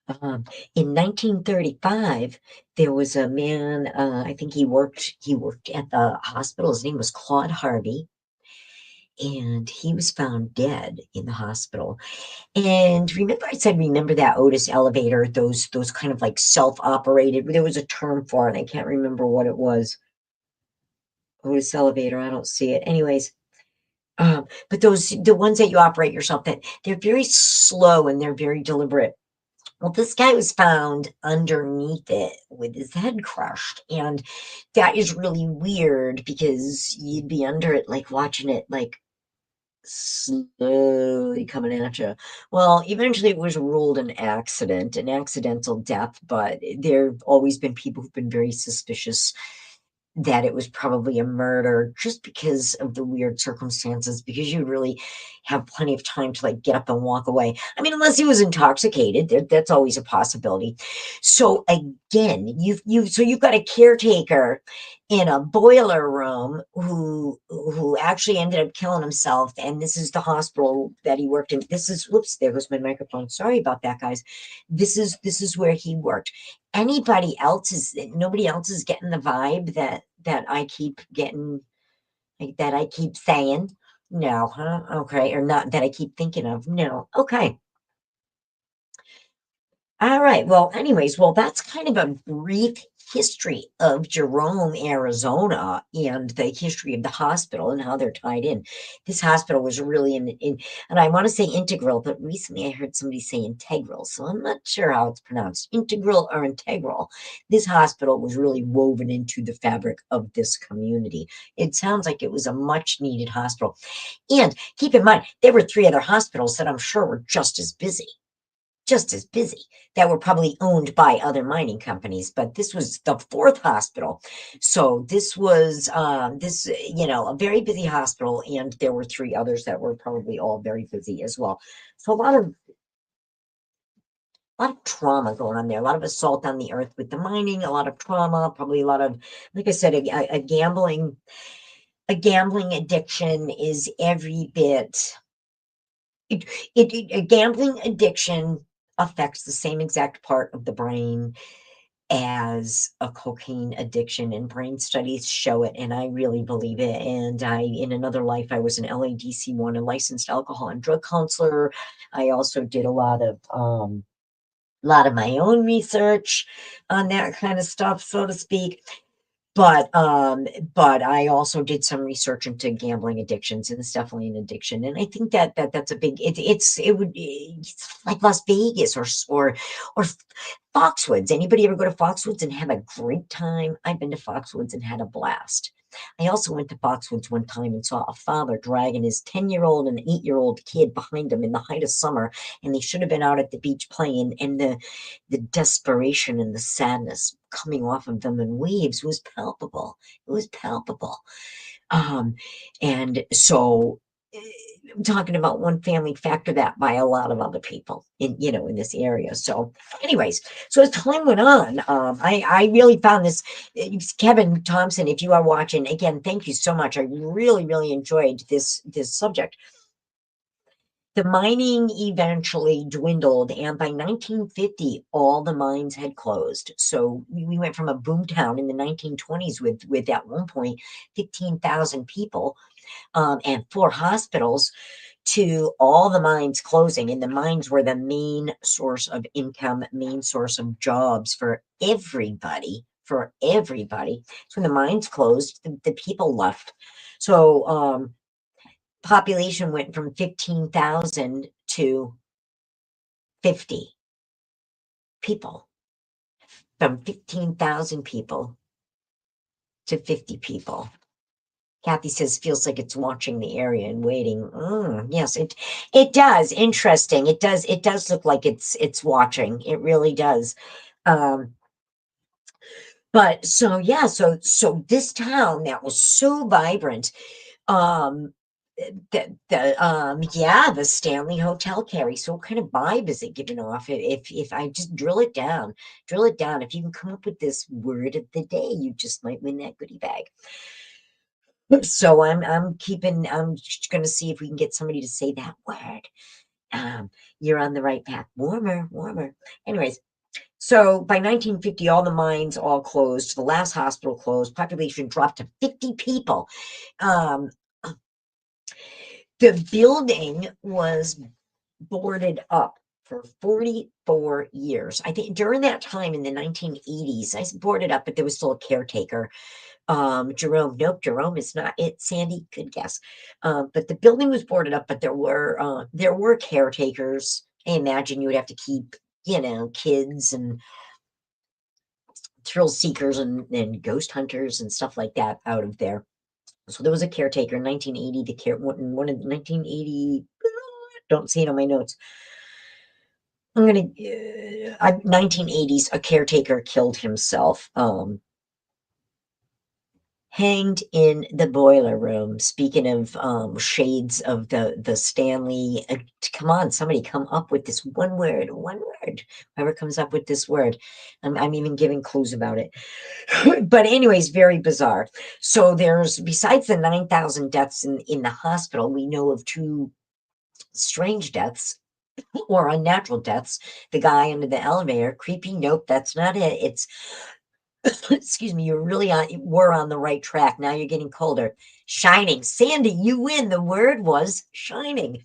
[SPEAKER 1] In 1935, there was a man, I think he worked at the hospital. His name was Claude Harvey, and he was found dead in the hospital. And remember that Otis elevator, those kind of like self-operated, there was a term for it. I can't remember what it was. Otis elevator, I don't see it. Anyways, but the ones that you operate yourself, that they're very slow and they're very deliberate. Well, this guy was found underneath it with his head crushed. And that is really weird because you'd be under it, like watching it, like slowly coming at you. Well, eventually it was ruled an accidental death, but there have always been people who've been very suspicious that it was probably a murder just because of the weird circumstances, because you really have plenty of time to like get up and walk away. I mean, unless he was intoxicated, that's always a possibility. So again, you've got a caretaker in a boiler room who actually ended up killing himself, and this is the hospital that he worked in. This is, whoops, there goes my microphone. Sorry about that, guys. This is where he worked. Nobody else is getting the vibe that I keep getting, like, that I keep saying. No, huh? Okay. Or not that I keep thinking of. No. Okay. All right. Well, anyways, that's kind of a brief history of Jerome, Arizona, and the history of the hospital and how they're tied in. This hospital was really and I want to say integral, but recently I heard somebody say integral, so I'm not sure how it's pronounced, integral or integral. This hospital was really woven into the fabric of this community. It sounds like it was a much needed hospital. And keep in mind, there were 3 other hospitals that I'm sure were just as busy, that were probably owned by other mining companies, but this was the 4th hospital. So this was a very busy hospital, and there were 3 others that were probably all very busy as well. So a lot of trauma going on there, a lot of assault on the earth with the mining, a lot of trauma, probably a lot of, like I said, a gambling addiction is every bit. A gambling addiction affects the same exact part of the brain as a cocaine addiction, and brain studies show it, and I really believe it. And in another life, I was an LADC1, a licensed alcohol and drug counselor. I also did a lot of my own research on that kind of stuff, so to speak. But I also did some research into gambling addictions, and it's definitely an addiction. And I think that's a big, it's like Las Vegas or Foxwoods. Anybody ever go to Foxwoods and have a great time? I've been to Foxwoods and had a blast. I also went to Foxwoods one time and saw a father dragging his 10-year-old and 8-year-old kid behind him in the height of summer, and they should have been out at the beach playing, and the desperation and the sadness coming off of them in waves was palpable. It was palpable. And so I'm talking about one family, factor that by a lot of other people in this area. So anyways, so as time went on, I really found this, Kevin Thompson, if you are watching, again, thank you so much. I really, really enjoyed this subject. The mining eventually dwindled, and by 1950, all the mines had closed. So we went from a boom town in the 1920s with at one point 15,000 people and 4 hospitals to all the mines closing. And the mines were the main source of income, main source of jobs for everybody. So when the mines closed, the people left. So population went from 15,000 to 50 people. From 15,000 people to 50 people. Kathy says, feels like it's watching the area and waiting. Yes, it does. Interesting. It does look like it's watching. It really does. But so yeah, so this town that was so vibrant, the Stanley Hotel carries. So what kind of vibe is it giving off? If I just drill it down, if you can come up with this word of the day, you just might win that goodie bag. So I'm just going to see if we can get somebody to say that word. You're on the right path. Warmer. Anyways, so by 1950, all the mines all closed. The last hospital closed. Population dropped to 50 people. The building was boarded up for 44 years. I think during that time in the 1980s, I boarded up, but there was still a caretaker. Jerome is not it. Sandy, good guess. But the building was boarded up, but there were caretakers. I imagine you would have to keep, kids and thrill seekers and ghost hunters and stuff like that out of there. So there was a caretaker in 1980. One in 1980. Don't see it on my notes. 1980s. A caretaker killed himself. Hanged in the boiler room. Speaking of shades of the Stanley, come on, somebody come up with this one word. Whoever comes up with this word, I'm even giving clues about it. But anyways, very bizarre. So there's, besides the 9,000 deaths in the hospital, we know of 2 strange deaths or unnatural deaths. The guy under the elevator, creepy. Nope, that's not it. It's excuse me, we're on the right track. Now you're getting colder. Shining. Sandy, you win. The word was shining.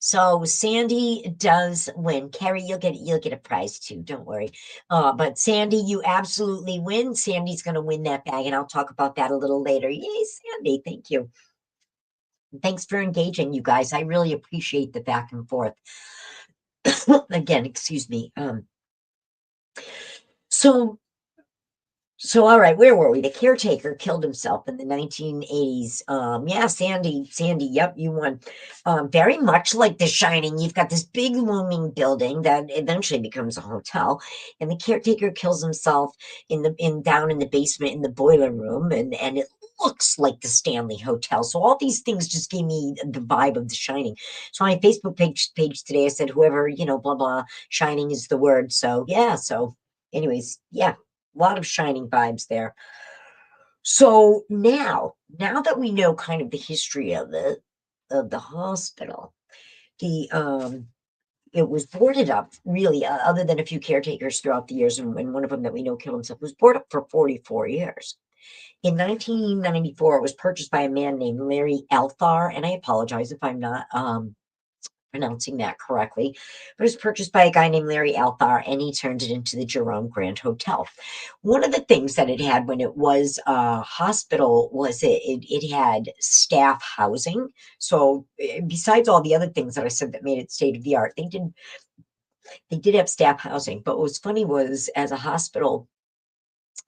[SPEAKER 1] So Sandy does win. Carrie, you'll get a prize too. Don't worry. But Sandy, you absolutely win. Sandy's going to win that bag, and I'll talk about that a little later. Yay, Sandy! Thank you. Thanks for engaging, you guys. I really appreciate the back and forth. Again, excuse me. So all right, where were we? The caretaker killed himself in the 1980s. Yeah, Sandy, yep, you won. Very much like The Shining, you've got this big looming building that eventually becomes a hotel, and the caretaker kills himself down in the basement in the boiler room, and it looks like the Stanley Hotel. So all these things just gave me the vibe of The Shining. So on my Facebook page today, I said, whoever, blah blah, Shining is the word. So yeah, anyways, yeah. A lot of Shining vibes there. So now that we know kind of the history of the hospital, the it was boarded up really, other than a few caretakers throughout the years, and one of them that we know killed himself, was boarded up for 44 years. In 1994, it was purchased by a man named Larry Althar, and I apologize if I'm not pronouncing that correctly, but it was purchased by a guy named Larry Althar, and he turned it into the Jerome Grand Hotel. One of the things that it had when it was a hospital was it had staff housing. So besides all the other things that I said that made it state of the art, they did have staff housing. But what was funny was, as a hospital,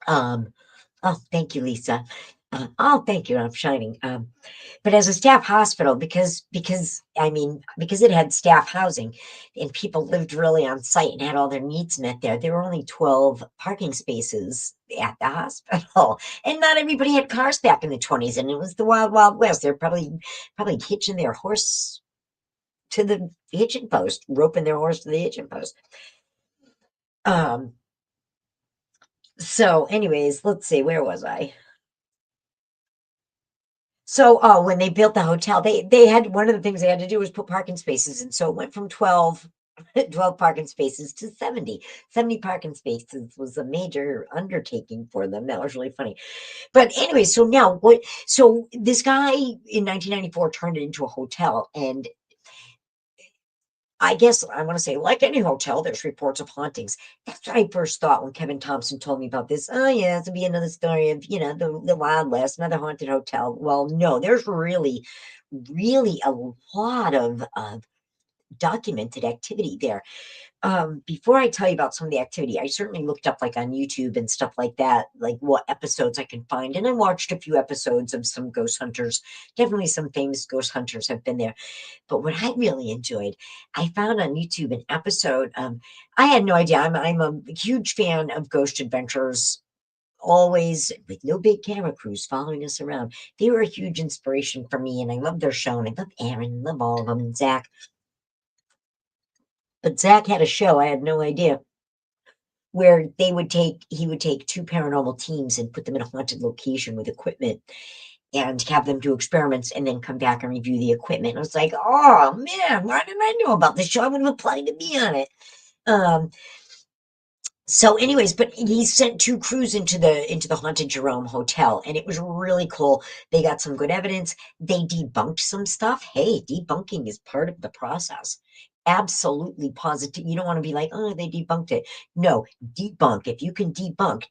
[SPEAKER 1] oh, thank you, Lisa. Oh, thank you. I'm shining. But as a staff hospital, because it had staff housing and people lived really on site and had all their needs met there were only 12 parking spaces at the hospital. And not everybody had cars back in the 20s, and it was the wild, wild west. They're probably hitching their horse to the hitching post, roping their horse to the hitching post. So anyways, let's see, where was I? So, when they built the hotel, they had, one of the things they had to do was put parking spaces in. So it went from 12 parking spaces to 70 parking spaces was a major undertaking for them. That was really funny. But anyway, so this guy in 1994 turned it into a hotel, and I guess I want to say, like any hotel, there's reports of hauntings. That's what I first thought when Kevin Thompson told me about this. Oh yeah, it's to be another story of the Wild West, another haunted hotel. Well, no, there's really, really a lot of documented activity there. Before I tell you about some of the activity, I certainly looked up, like, on YouTube and stuff like that, like what episodes I can find, and I watched a few episodes of some ghost hunters. Definitely some famous ghost hunters have been there. But what I really enjoyed, I found on YouTube an episode. I had no idea. I'm a huge fan of Ghost Adventures, always with no big camera crews following us around. They were a huge inspiration for me, and I love their show, and I love Aaron, love all of them, and Zach. But Zach had a show, I had no idea, where he would take two paranormal teams and put them in a haunted location with equipment and have them do experiments and then come back and review the equipment. I was like, oh man, why didn't I know about this show? I would have applied to be on it. Um, so anyways, but he sent two crews into the haunted Jerome Hotel, and it was really cool. They got some good evidence. They debunked some stuff. Hey, debunking is part of the process. Absolutely positive. You don't want to be like, oh, they debunked it. No, debunk. If you can debunk,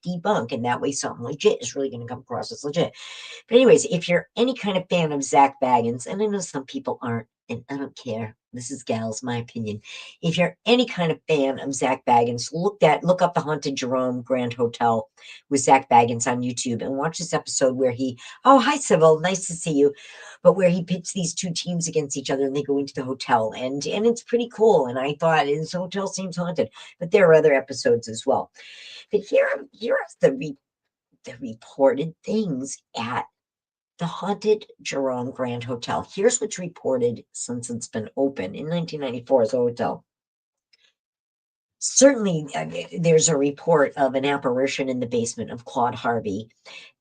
[SPEAKER 1] and that way something legit is really going to come across as legit. But anyways, if you're any kind of fan of Zach Baggins, and I know some people aren't, and I don't care. This is my opinion. If you're any kind of fan of Zach Baggins, look up the Haunted Jerome Grand Hotel with Zach Baggins on YouTube and watch this episode where oh, hi Sybil, nice to see you. But where he pits these two teams against each other and they go into the hotel, and it's pretty cool. And I thought this hotel seems haunted, but there are other episodes as well. But here are the reported things at the haunted Jerome Grand Hotel. Here's what's reported since it's been open in 1994 as a hotel. Certainly, there's a report of an apparition in the basement of Claude Harvey,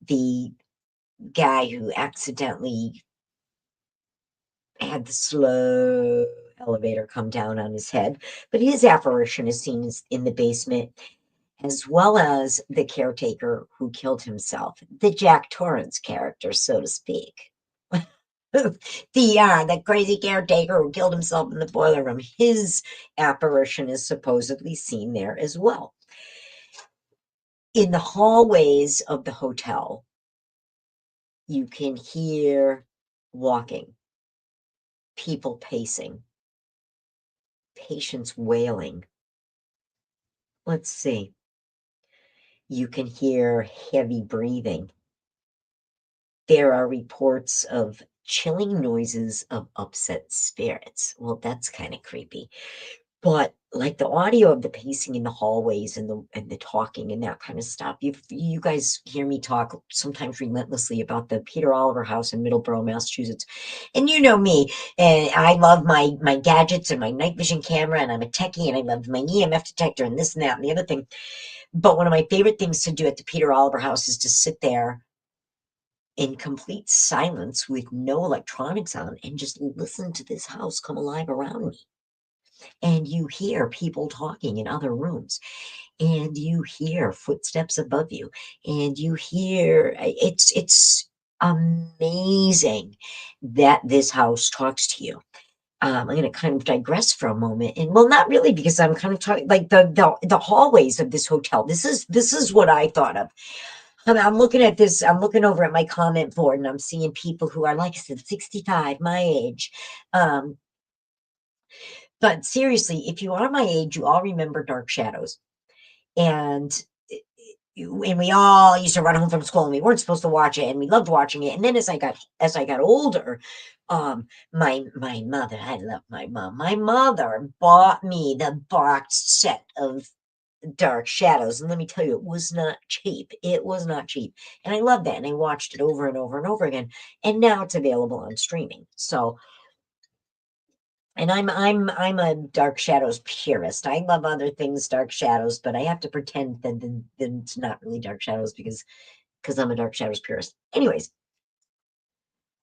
[SPEAKER 1] the guy who accidentally had the slow elevator come down on his head. But his apparition is seen in the basement, as well as the caretaker who killed himself, the Jack Torrance character, so to speak. The crazy caretaker who killed himself in the boiler room. His apparition is supposedly seen there as well. In the hallways of the hotel, you can hear walking, people pacing, patients wailing. Let's see. You can hear heavy breathing. There are reports of chilling noises of upset spirits. Well, that's kind of creepy. But like the audio of the pacing in the hallways and the talking and that kind of stuff. You guys hear me talk sometimes relentlessly about the Peter Oliver House in Middleborough, Massachusetts. And you know me, and I love my gadgets and my night vision camera, and I'm a techie, and I love my EMF detector and this and that and the other thing. But one of my favorite things to do at the Peter Oliver House is to sit there in complete silence with no electronics on and just listen to this house come alive around me. And you hear people talking in other rooms, and you hear footsteps above you, and you hear it's amazing that this house talks to you. I'm going to kind of digress for a moment, and well, not really, because I'm kind of talking like the hallways of this hotel. This is what I thought of. I'm looking at this. I'm looking over at my comment board, and I'm seeing people who are, like I said, 65, my age. But seriously, if you are my age, you all remember Dark Shadows. And we all used to run home from school, and we weren't supposed to watch it, and we loved watching it. And then as I got older, my mother, I love my mom. My mother bought me the boxed set of Dark Shadows, and let me tell you, it was not cheap. It was not cheap, and I loved that, and I watched it over and over and over again. And now it's available on streaming. So, and I'm a Dark Shadows purist. I love other things Dark Shadows, but I have to pretend that it's not really Dark Shadows because I'm a Dark Shadows purist. Anyways,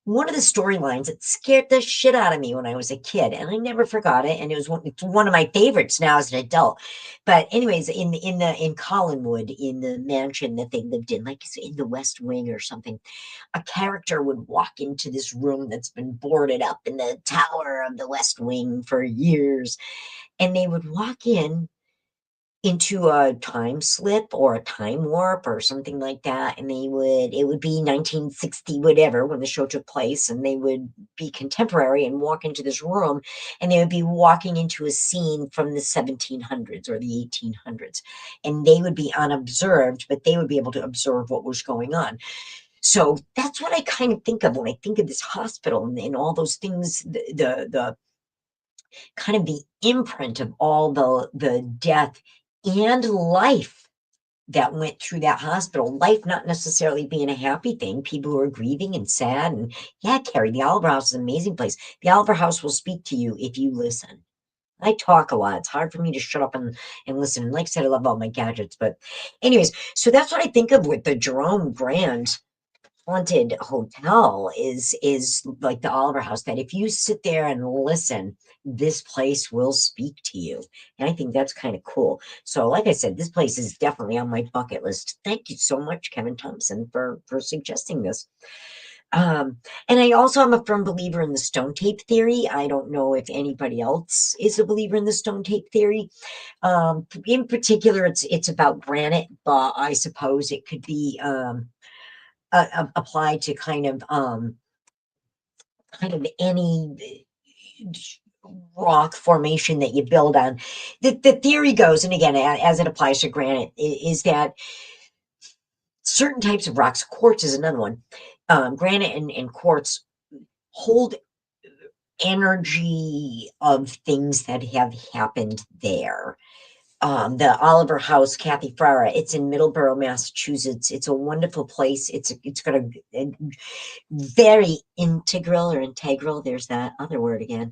[SPEAKER 1] one of the storylines that scared the shit out of me when I was a kid, and I never forgot it, and it's one of my favorites now as an adult. But anyways, in Collinwood, in the mansion that they lived in, like in the West Wing or something, a character would walk into this room that's been boarded up in the tower of the West Wing for years, and they would walk into a time slip or a time warp or something like that, and it would be 1960 whatever when the show took place, and they would be contemporary and walk into this room, and they would be walking into a scene from the 1700s or the 1800s, and they would be unobserved, but they would be able to observe what was going on. So that's what I kind of think of when I think of this hospital, and all those things, the kind of the imprint of all the death and life that went through that hospital. Life not necessarily being a happy thing, people who are grieving and sad. And yeah, Carrie, the Oliver House is an amazing place. The Oliver House will speak to you if you listen. I talk a lot. It's hard for me to shut up and listen. And like I said, I love all my gadgets. But anyways, so that's what I think of with the Jerome Grand Haunted Hotel is like the Oliver House, that if you sit there and listen, this place will speak to you. And I think that's kind of cool. So like I said, this place is definitely on my bucket list. Thank you so much, Kevin Thompson, for suggesting this. And I also am a firm believer in the stone tape theory. I don't know if anybody else is a believer in the stone tape theory. In particular, it's about granite, but I suppose it could be applied to kind of any rock formation that you build on. The theory goes, and again, as it applies to granite, is that certain types of rocks, quartz is another one, granite and quartz hold energy of things that have happened there. The Oliver House, Kathy Frara, it's in Middleborough, Massachusetts. It's a wonderful place. It's got a very integral. There's that other word again.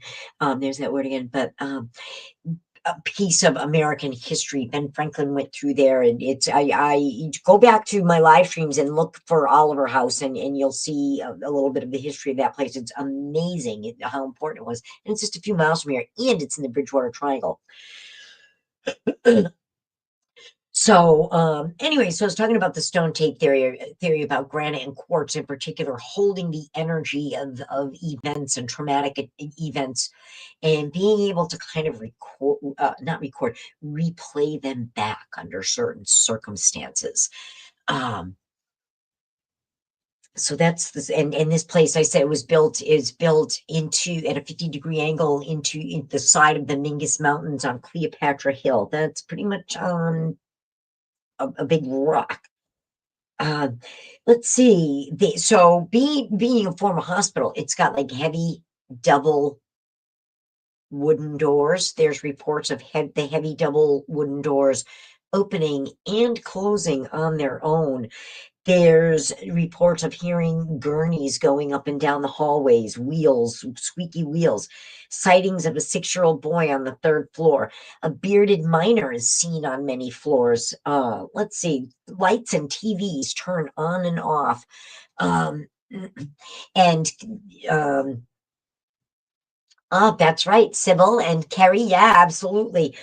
[SPEAKER 1] There's that word again. But a piece of American history. Ben Franklin went through there, and I go back to my live streams and look for Oliver House, and you'll see a little bit of the history of that place. It's amazing how important it was, and it's just a few miles from here, and it's in the Bridgewater Triangle. So, anyway, so I was talking about the stone tape theory about granite and quartz in particular, holding the energy of events and traumatic events, and being able to kind of not record, replay them back under certain circumstances. Um, so that's this, and this place I said is built into at a 50-degree angle into the side of the Mingus Mountains on Cleopatra Hill. That's pretty much a big rock. Uh, let's see. So being a former hospital, it's got like heavy double wooden doors. There's reports of the heavy double wooden doors opening and closing on their own. There's reports of hearing gurneys going up and down the hallways, wheels, squeaky wheels, sightings of a 6-year-old boy on the 3rd floor. A bearded miner is seen on many floors. Let's see, lights and TVs turn on and off. Um, and that's right, Sybil and Kerry. Yeah, absolutely.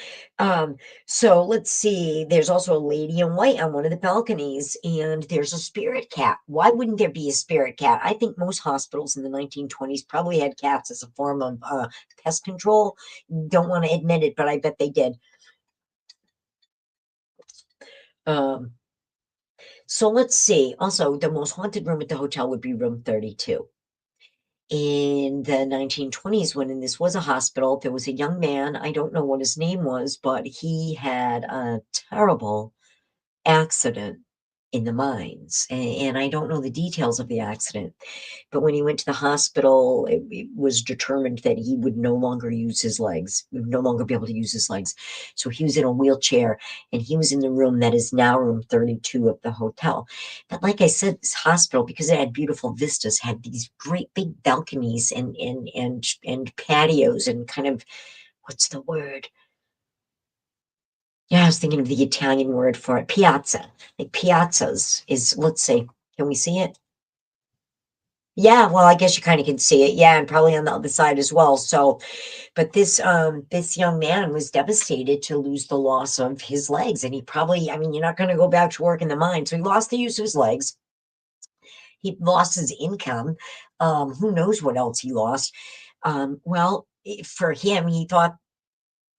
[SPEAKER 1] So let's see. There's also a lady in white on one of the balconies, and there's a spirit cat. Why wouldn't there be a spirit cat? I think most hospitals in the 1920s probably had cats as a form of pest control. Don't want to admit it, but I bet they did. Um, so let's see. Also, the most haunted room at the hotel would be room 32. In the 1920s, when this was a hospital, there was a young man, I don't know what his name was, but he had a terrible accident in the mines. And I don't know the details of the accident, but when he went to the hospital, it was determined that he would no longer use his legs, would no longer be able to use his legs. So he was in a wheelchair, and he was in the room that is now room 32 of the hotel. But like I said, this hospital, because it had beautiful vistas, had these great big balconies and patios and kind of, what's the word? Yeah, I was thinking of the Italian word for it, piazza. Like piazzas is, let's see, can we see it? Yeah, well, I guess you kind of can see it. Yeah, and probably on the other side as well. So, but this young man was devastated to lose the loss of his legs, and he probably, I mean, you're not going to go back to work in the mine, so he lost the use of his legs. He lost his income. Who knows what else he lost? Well, for him, he thought,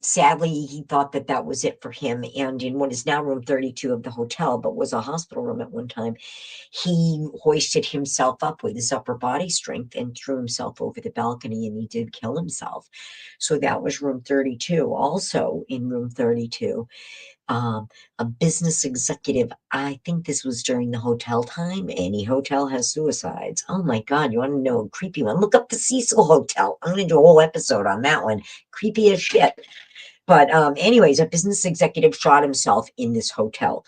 [SPEAKER 1] sadly, he thought that that was it for him. And in what is now room 32 of the hotel, but was a hospital room at one time, he hoisted himself up with his upper body strength and threw himself over the balcony, and he did kill himself. So that was room 32. Also in room 32, a business executive, I think this was during the hotel time. Any hotel has suicides. Oh my God, you want to know a creepy one? Look up the Cecil Hotel. I'm going to do a whole episode on that one. Creepy as shit. But anyways, a business executive shot himself in this hotel.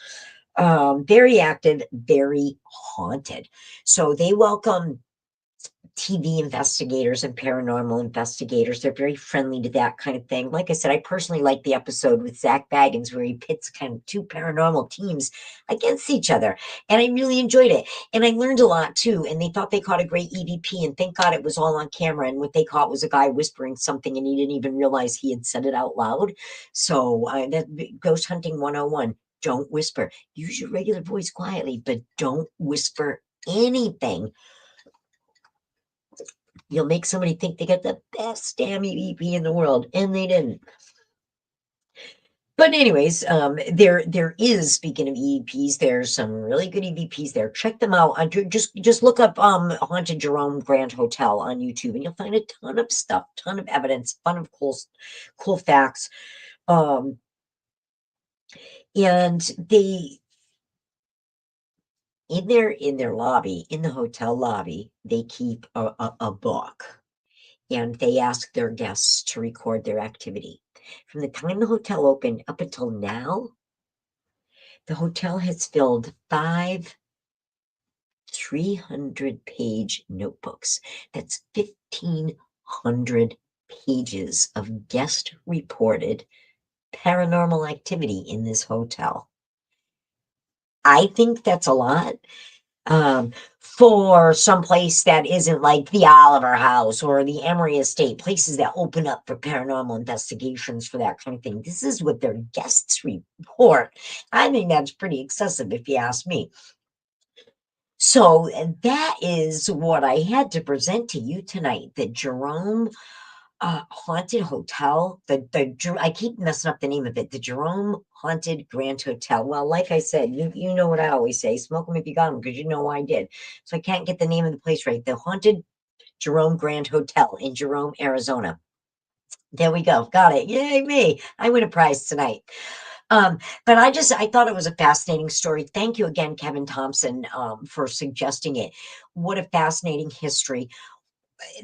[SPEAKER 1] Very active, very haunted. So they welcome TV investigators and paranormal investigators. They're very friendly to that kind of thing. Like I said, I personally like the episode with Zach Baggins where he pits kind of 2 paranormal teams against each other. And I really enjoyed it. And I learned a lot too. And they thought they caught a great EVP, and thank God it was all on camera. And what they caught was a guy whispering something, and he didn't even realize he had said it out loud. So that Ghost Hunting 101. Don't whisper. Use your regular voice quietly, but don't whisper anything. You'll make somebody think they got the best damn EVP in the world, and they didn't. But anyways, there is, speaking of EVPs, there's some really good EVPs there. Check them out. Just look up Haunted Jerome Grand Hotel on YouTube, and you'll find a ton of stuff, ton of evidence, ton of cool facts. And they in their lobby, in the hotel lobby, they keep a book, and they ask their guests to record their activity. From the time the hotel opened up until now, the hotel has filled 5 300-page notebooks. That's 1,500 pages of guest-reported paranormal activity in this hotel. I think that's a lot. um, for someplace that isn't like the Oliver House or the Emery Estate, places that open up for paranormal investigations for that kind of thing. This is what their guests report. I think that's pretty excessive, if you ask me. So that is what I had to present to you tonight. The Jerome Haunted Hotel. I keep messing up the name of it. The Jerome Haunted Grand Hotel. Well, like I said, you know what I always say: smoke them if you got them, because you know I did. So I can't get the name of the place right. The Haunted Jerome Grand Hotel in Jerome, Arizona. There we go. Got it. Yay, me. I win a prize tonight. But I thought it was a fascinating story. Thank you again, Kevin Thompson, for suggesting it. What a fascinating history.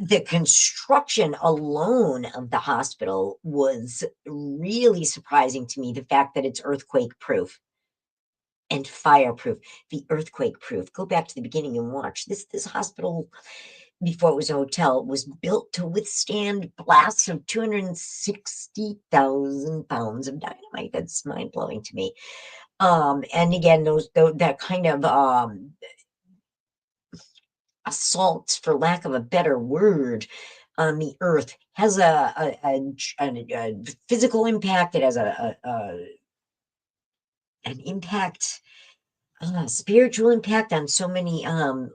[SPEAKER 1] The construction alone of the hospital was really surprising to me. The fact that it's earthquake proof and fireproof, the earthquake proof. Go back to the beginning and watch this hospital before it was a hotel was built to withstand blasts of 260,000 pounds of dynamite. That's mind blowing to me. And again, that kind of assault, for lack of a better word, on the earth has a physical impact. It has an impact, spiritual impact on so many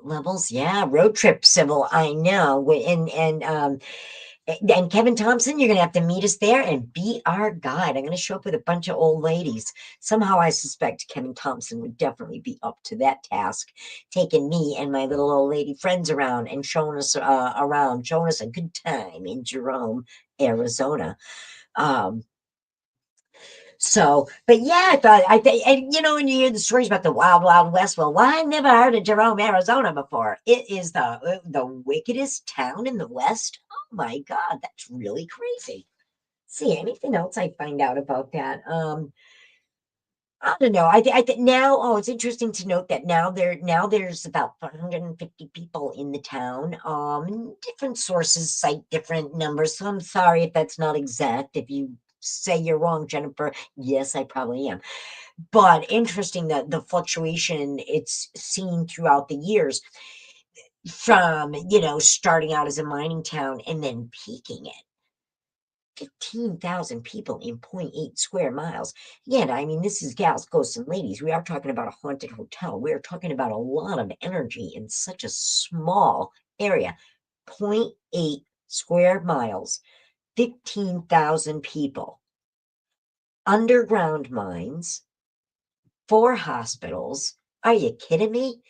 [SPEAKER 1] levels. Yeah, road trip civil. I know. And Kevin Thompson, you're going to have to meet us there and be our guide. I'm going to show up with a bunch of old ladies. Somehow I suspect Kevin Thompson would definitely be up to that task, taking me and my little old lady friends around and showing us around, showing us a good time in Jerome, Arizona. Um, but yeah, I think, and when you hear the stories about the Wild Wild West, well, I never heard of Jerome, Arizona before. It is the wickedest town in the West. Oh my God, that's really crazy. See, anything else I find out about that? I don't know. I think now. Oh, it's interesting to note that there's about 450 people in the town. Different sources cite different numbers, so I'm sorry if that's not exact. If you say you're wrong, Jennifer, yes, I probably am. But interesting that the fluctuation it's seen throughout the years from starting out as a mining town and then peaking at 15,000 people in point 0.8 square miles. Again, I mean, this is gals, ghosts, and ladies. We are talking about a haunted hotel. We're talking about a lot of energy in such a small area. 0.8 square miles, 15,000 people. Underground mines, 4 hospitals. Are you kidding me?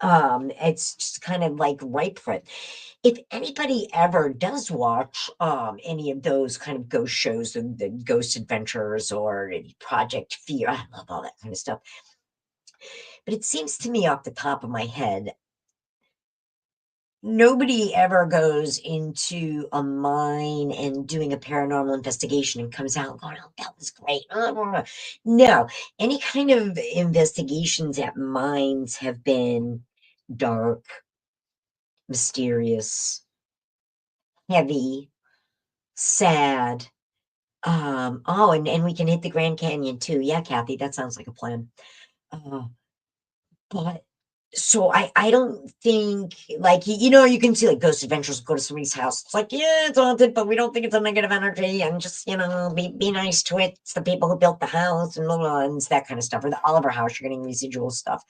[SPEAKER 1] It's just kind of like ripe for it. If anybody ever does watch any of those kind of ghost shows, the Ghost Adventures or any Project Fear, I love all that kind of stuff. But it seems to me off the top of my head, nobody ever goes into a mine and doing a paranormal investigation and comes out going, oh, that was great. No, any kind of investigations at mines have been dark, mysterious, heavy, sad. And we can hit the Grand Canyon too. Yeah, Kathy, that sounds like a plan. Uh, but so I don't think, like, you can see like Ghost Adventures, go to somebody's house. It's like, yeah, it's haunted, but we don't think it's a negative energy, and just be nice to it. It's the people who built the house and blah, blah, and it's that kind of stuff. Or the Oliver House, you're getting residual stuff.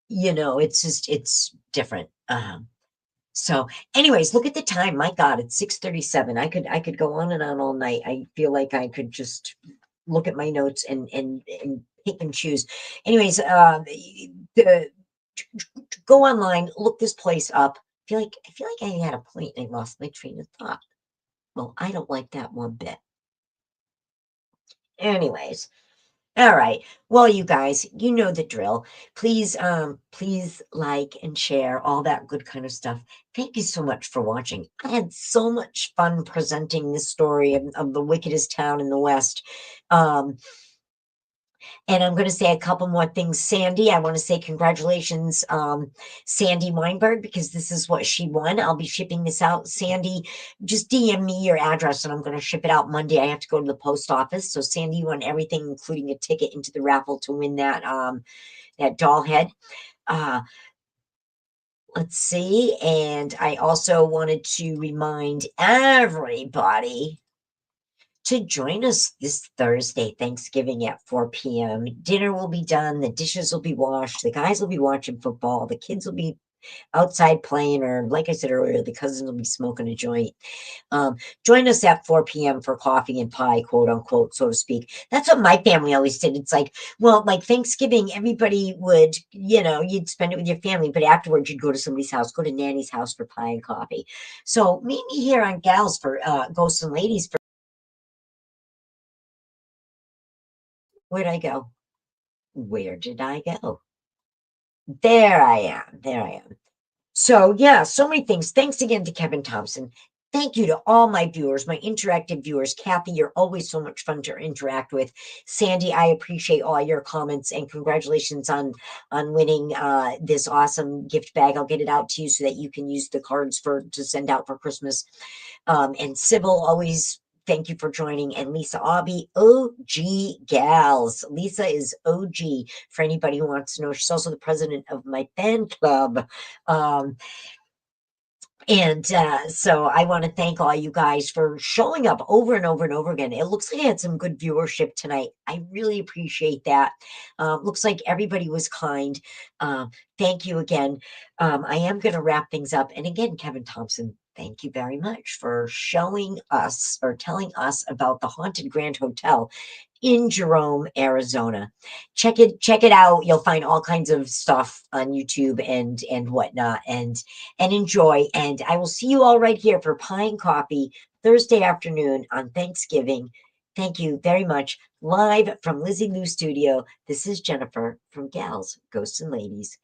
[SPEAKER 1] It's different. So anyways, look at the time. My God, it's 6:37. I could go on and on all night. I feel like I could just look at my notes and pick and choose. Anyways, the go online, look this place up. I feel like I had a point and I lost my train of thought. Well, I don't like that one bit. Anyways, all right. Well, you guys, you know the drill. Please like and share all that good kind of stuff. Thank you so much for watching. I had so much fun presenting this story of the wickedest town in the West. Um, And I'm going to say a couple more things. Sandy, I want to say congratulations, Sandy Weinberg, because this is what she won. I'll be shipping this out. Sandy, just DM me your address and I'm going to ship it out Monday. I have to go to the post office. So Sandy, you won everything, including a ticket into the raffle to win that doll head. Let's see. And I also wanted to remind everybody to join us this Thursday, Thanksgiving at 4 p.m. Dinner will be done. The dishes will be washed. The guys will be watching football. The kids will be outside playing, or like I said earlier, the cousins will be smoking a joint. Join us at 4 p.m. for coffee and pie, quote unquote, so to speak. That's what my family always did. It's like, well, like Thanksgiving, everybody would, you'd spend it with your family, but afterwards you'd go to somebody's house, go to Nanny's house for pie and coffee. So meet me here on Gals for Ghosts and Ladies. Where'd I go? Where did I go? There I am. There I am. So, yeah, so many things. Thanks again to Kevin Thompson. Thank you to all my viewers, my interactive viewers. Kathy, you're always so much fun to interact with. Sandy, I appreciate all your comments, and congratulations on winning this awesome gift bag. I'll get it out to you so that you can use the cards to send out for Christmas. And Sybil, always thank you for joining. And Lisa Aubie, OG Gals. Lisa is OG for anybody who wants to know. She's also the president of my fan club. So I want to thank all you guys for showing up over and over and over again. It looks like I had some good viewership tonight. I really appreciate that. Looks like everybody was kind. Thank you again. I am going to wrap things up. And again, Kevin Thompson, thank you very much for showing us or telling us about the Haunted Grand Hotel in Jerome, Arizona. Check it out. You'll find all kinds of stuff on YouTube and whatnot, and enjoy. And I will see you all right here for pie and coffee Thursday afternoon on Thanksgiving. Thank you very much. Live from Lizzie Lou Studio. This is Jennifer from Gals, Ghosts and Ladies.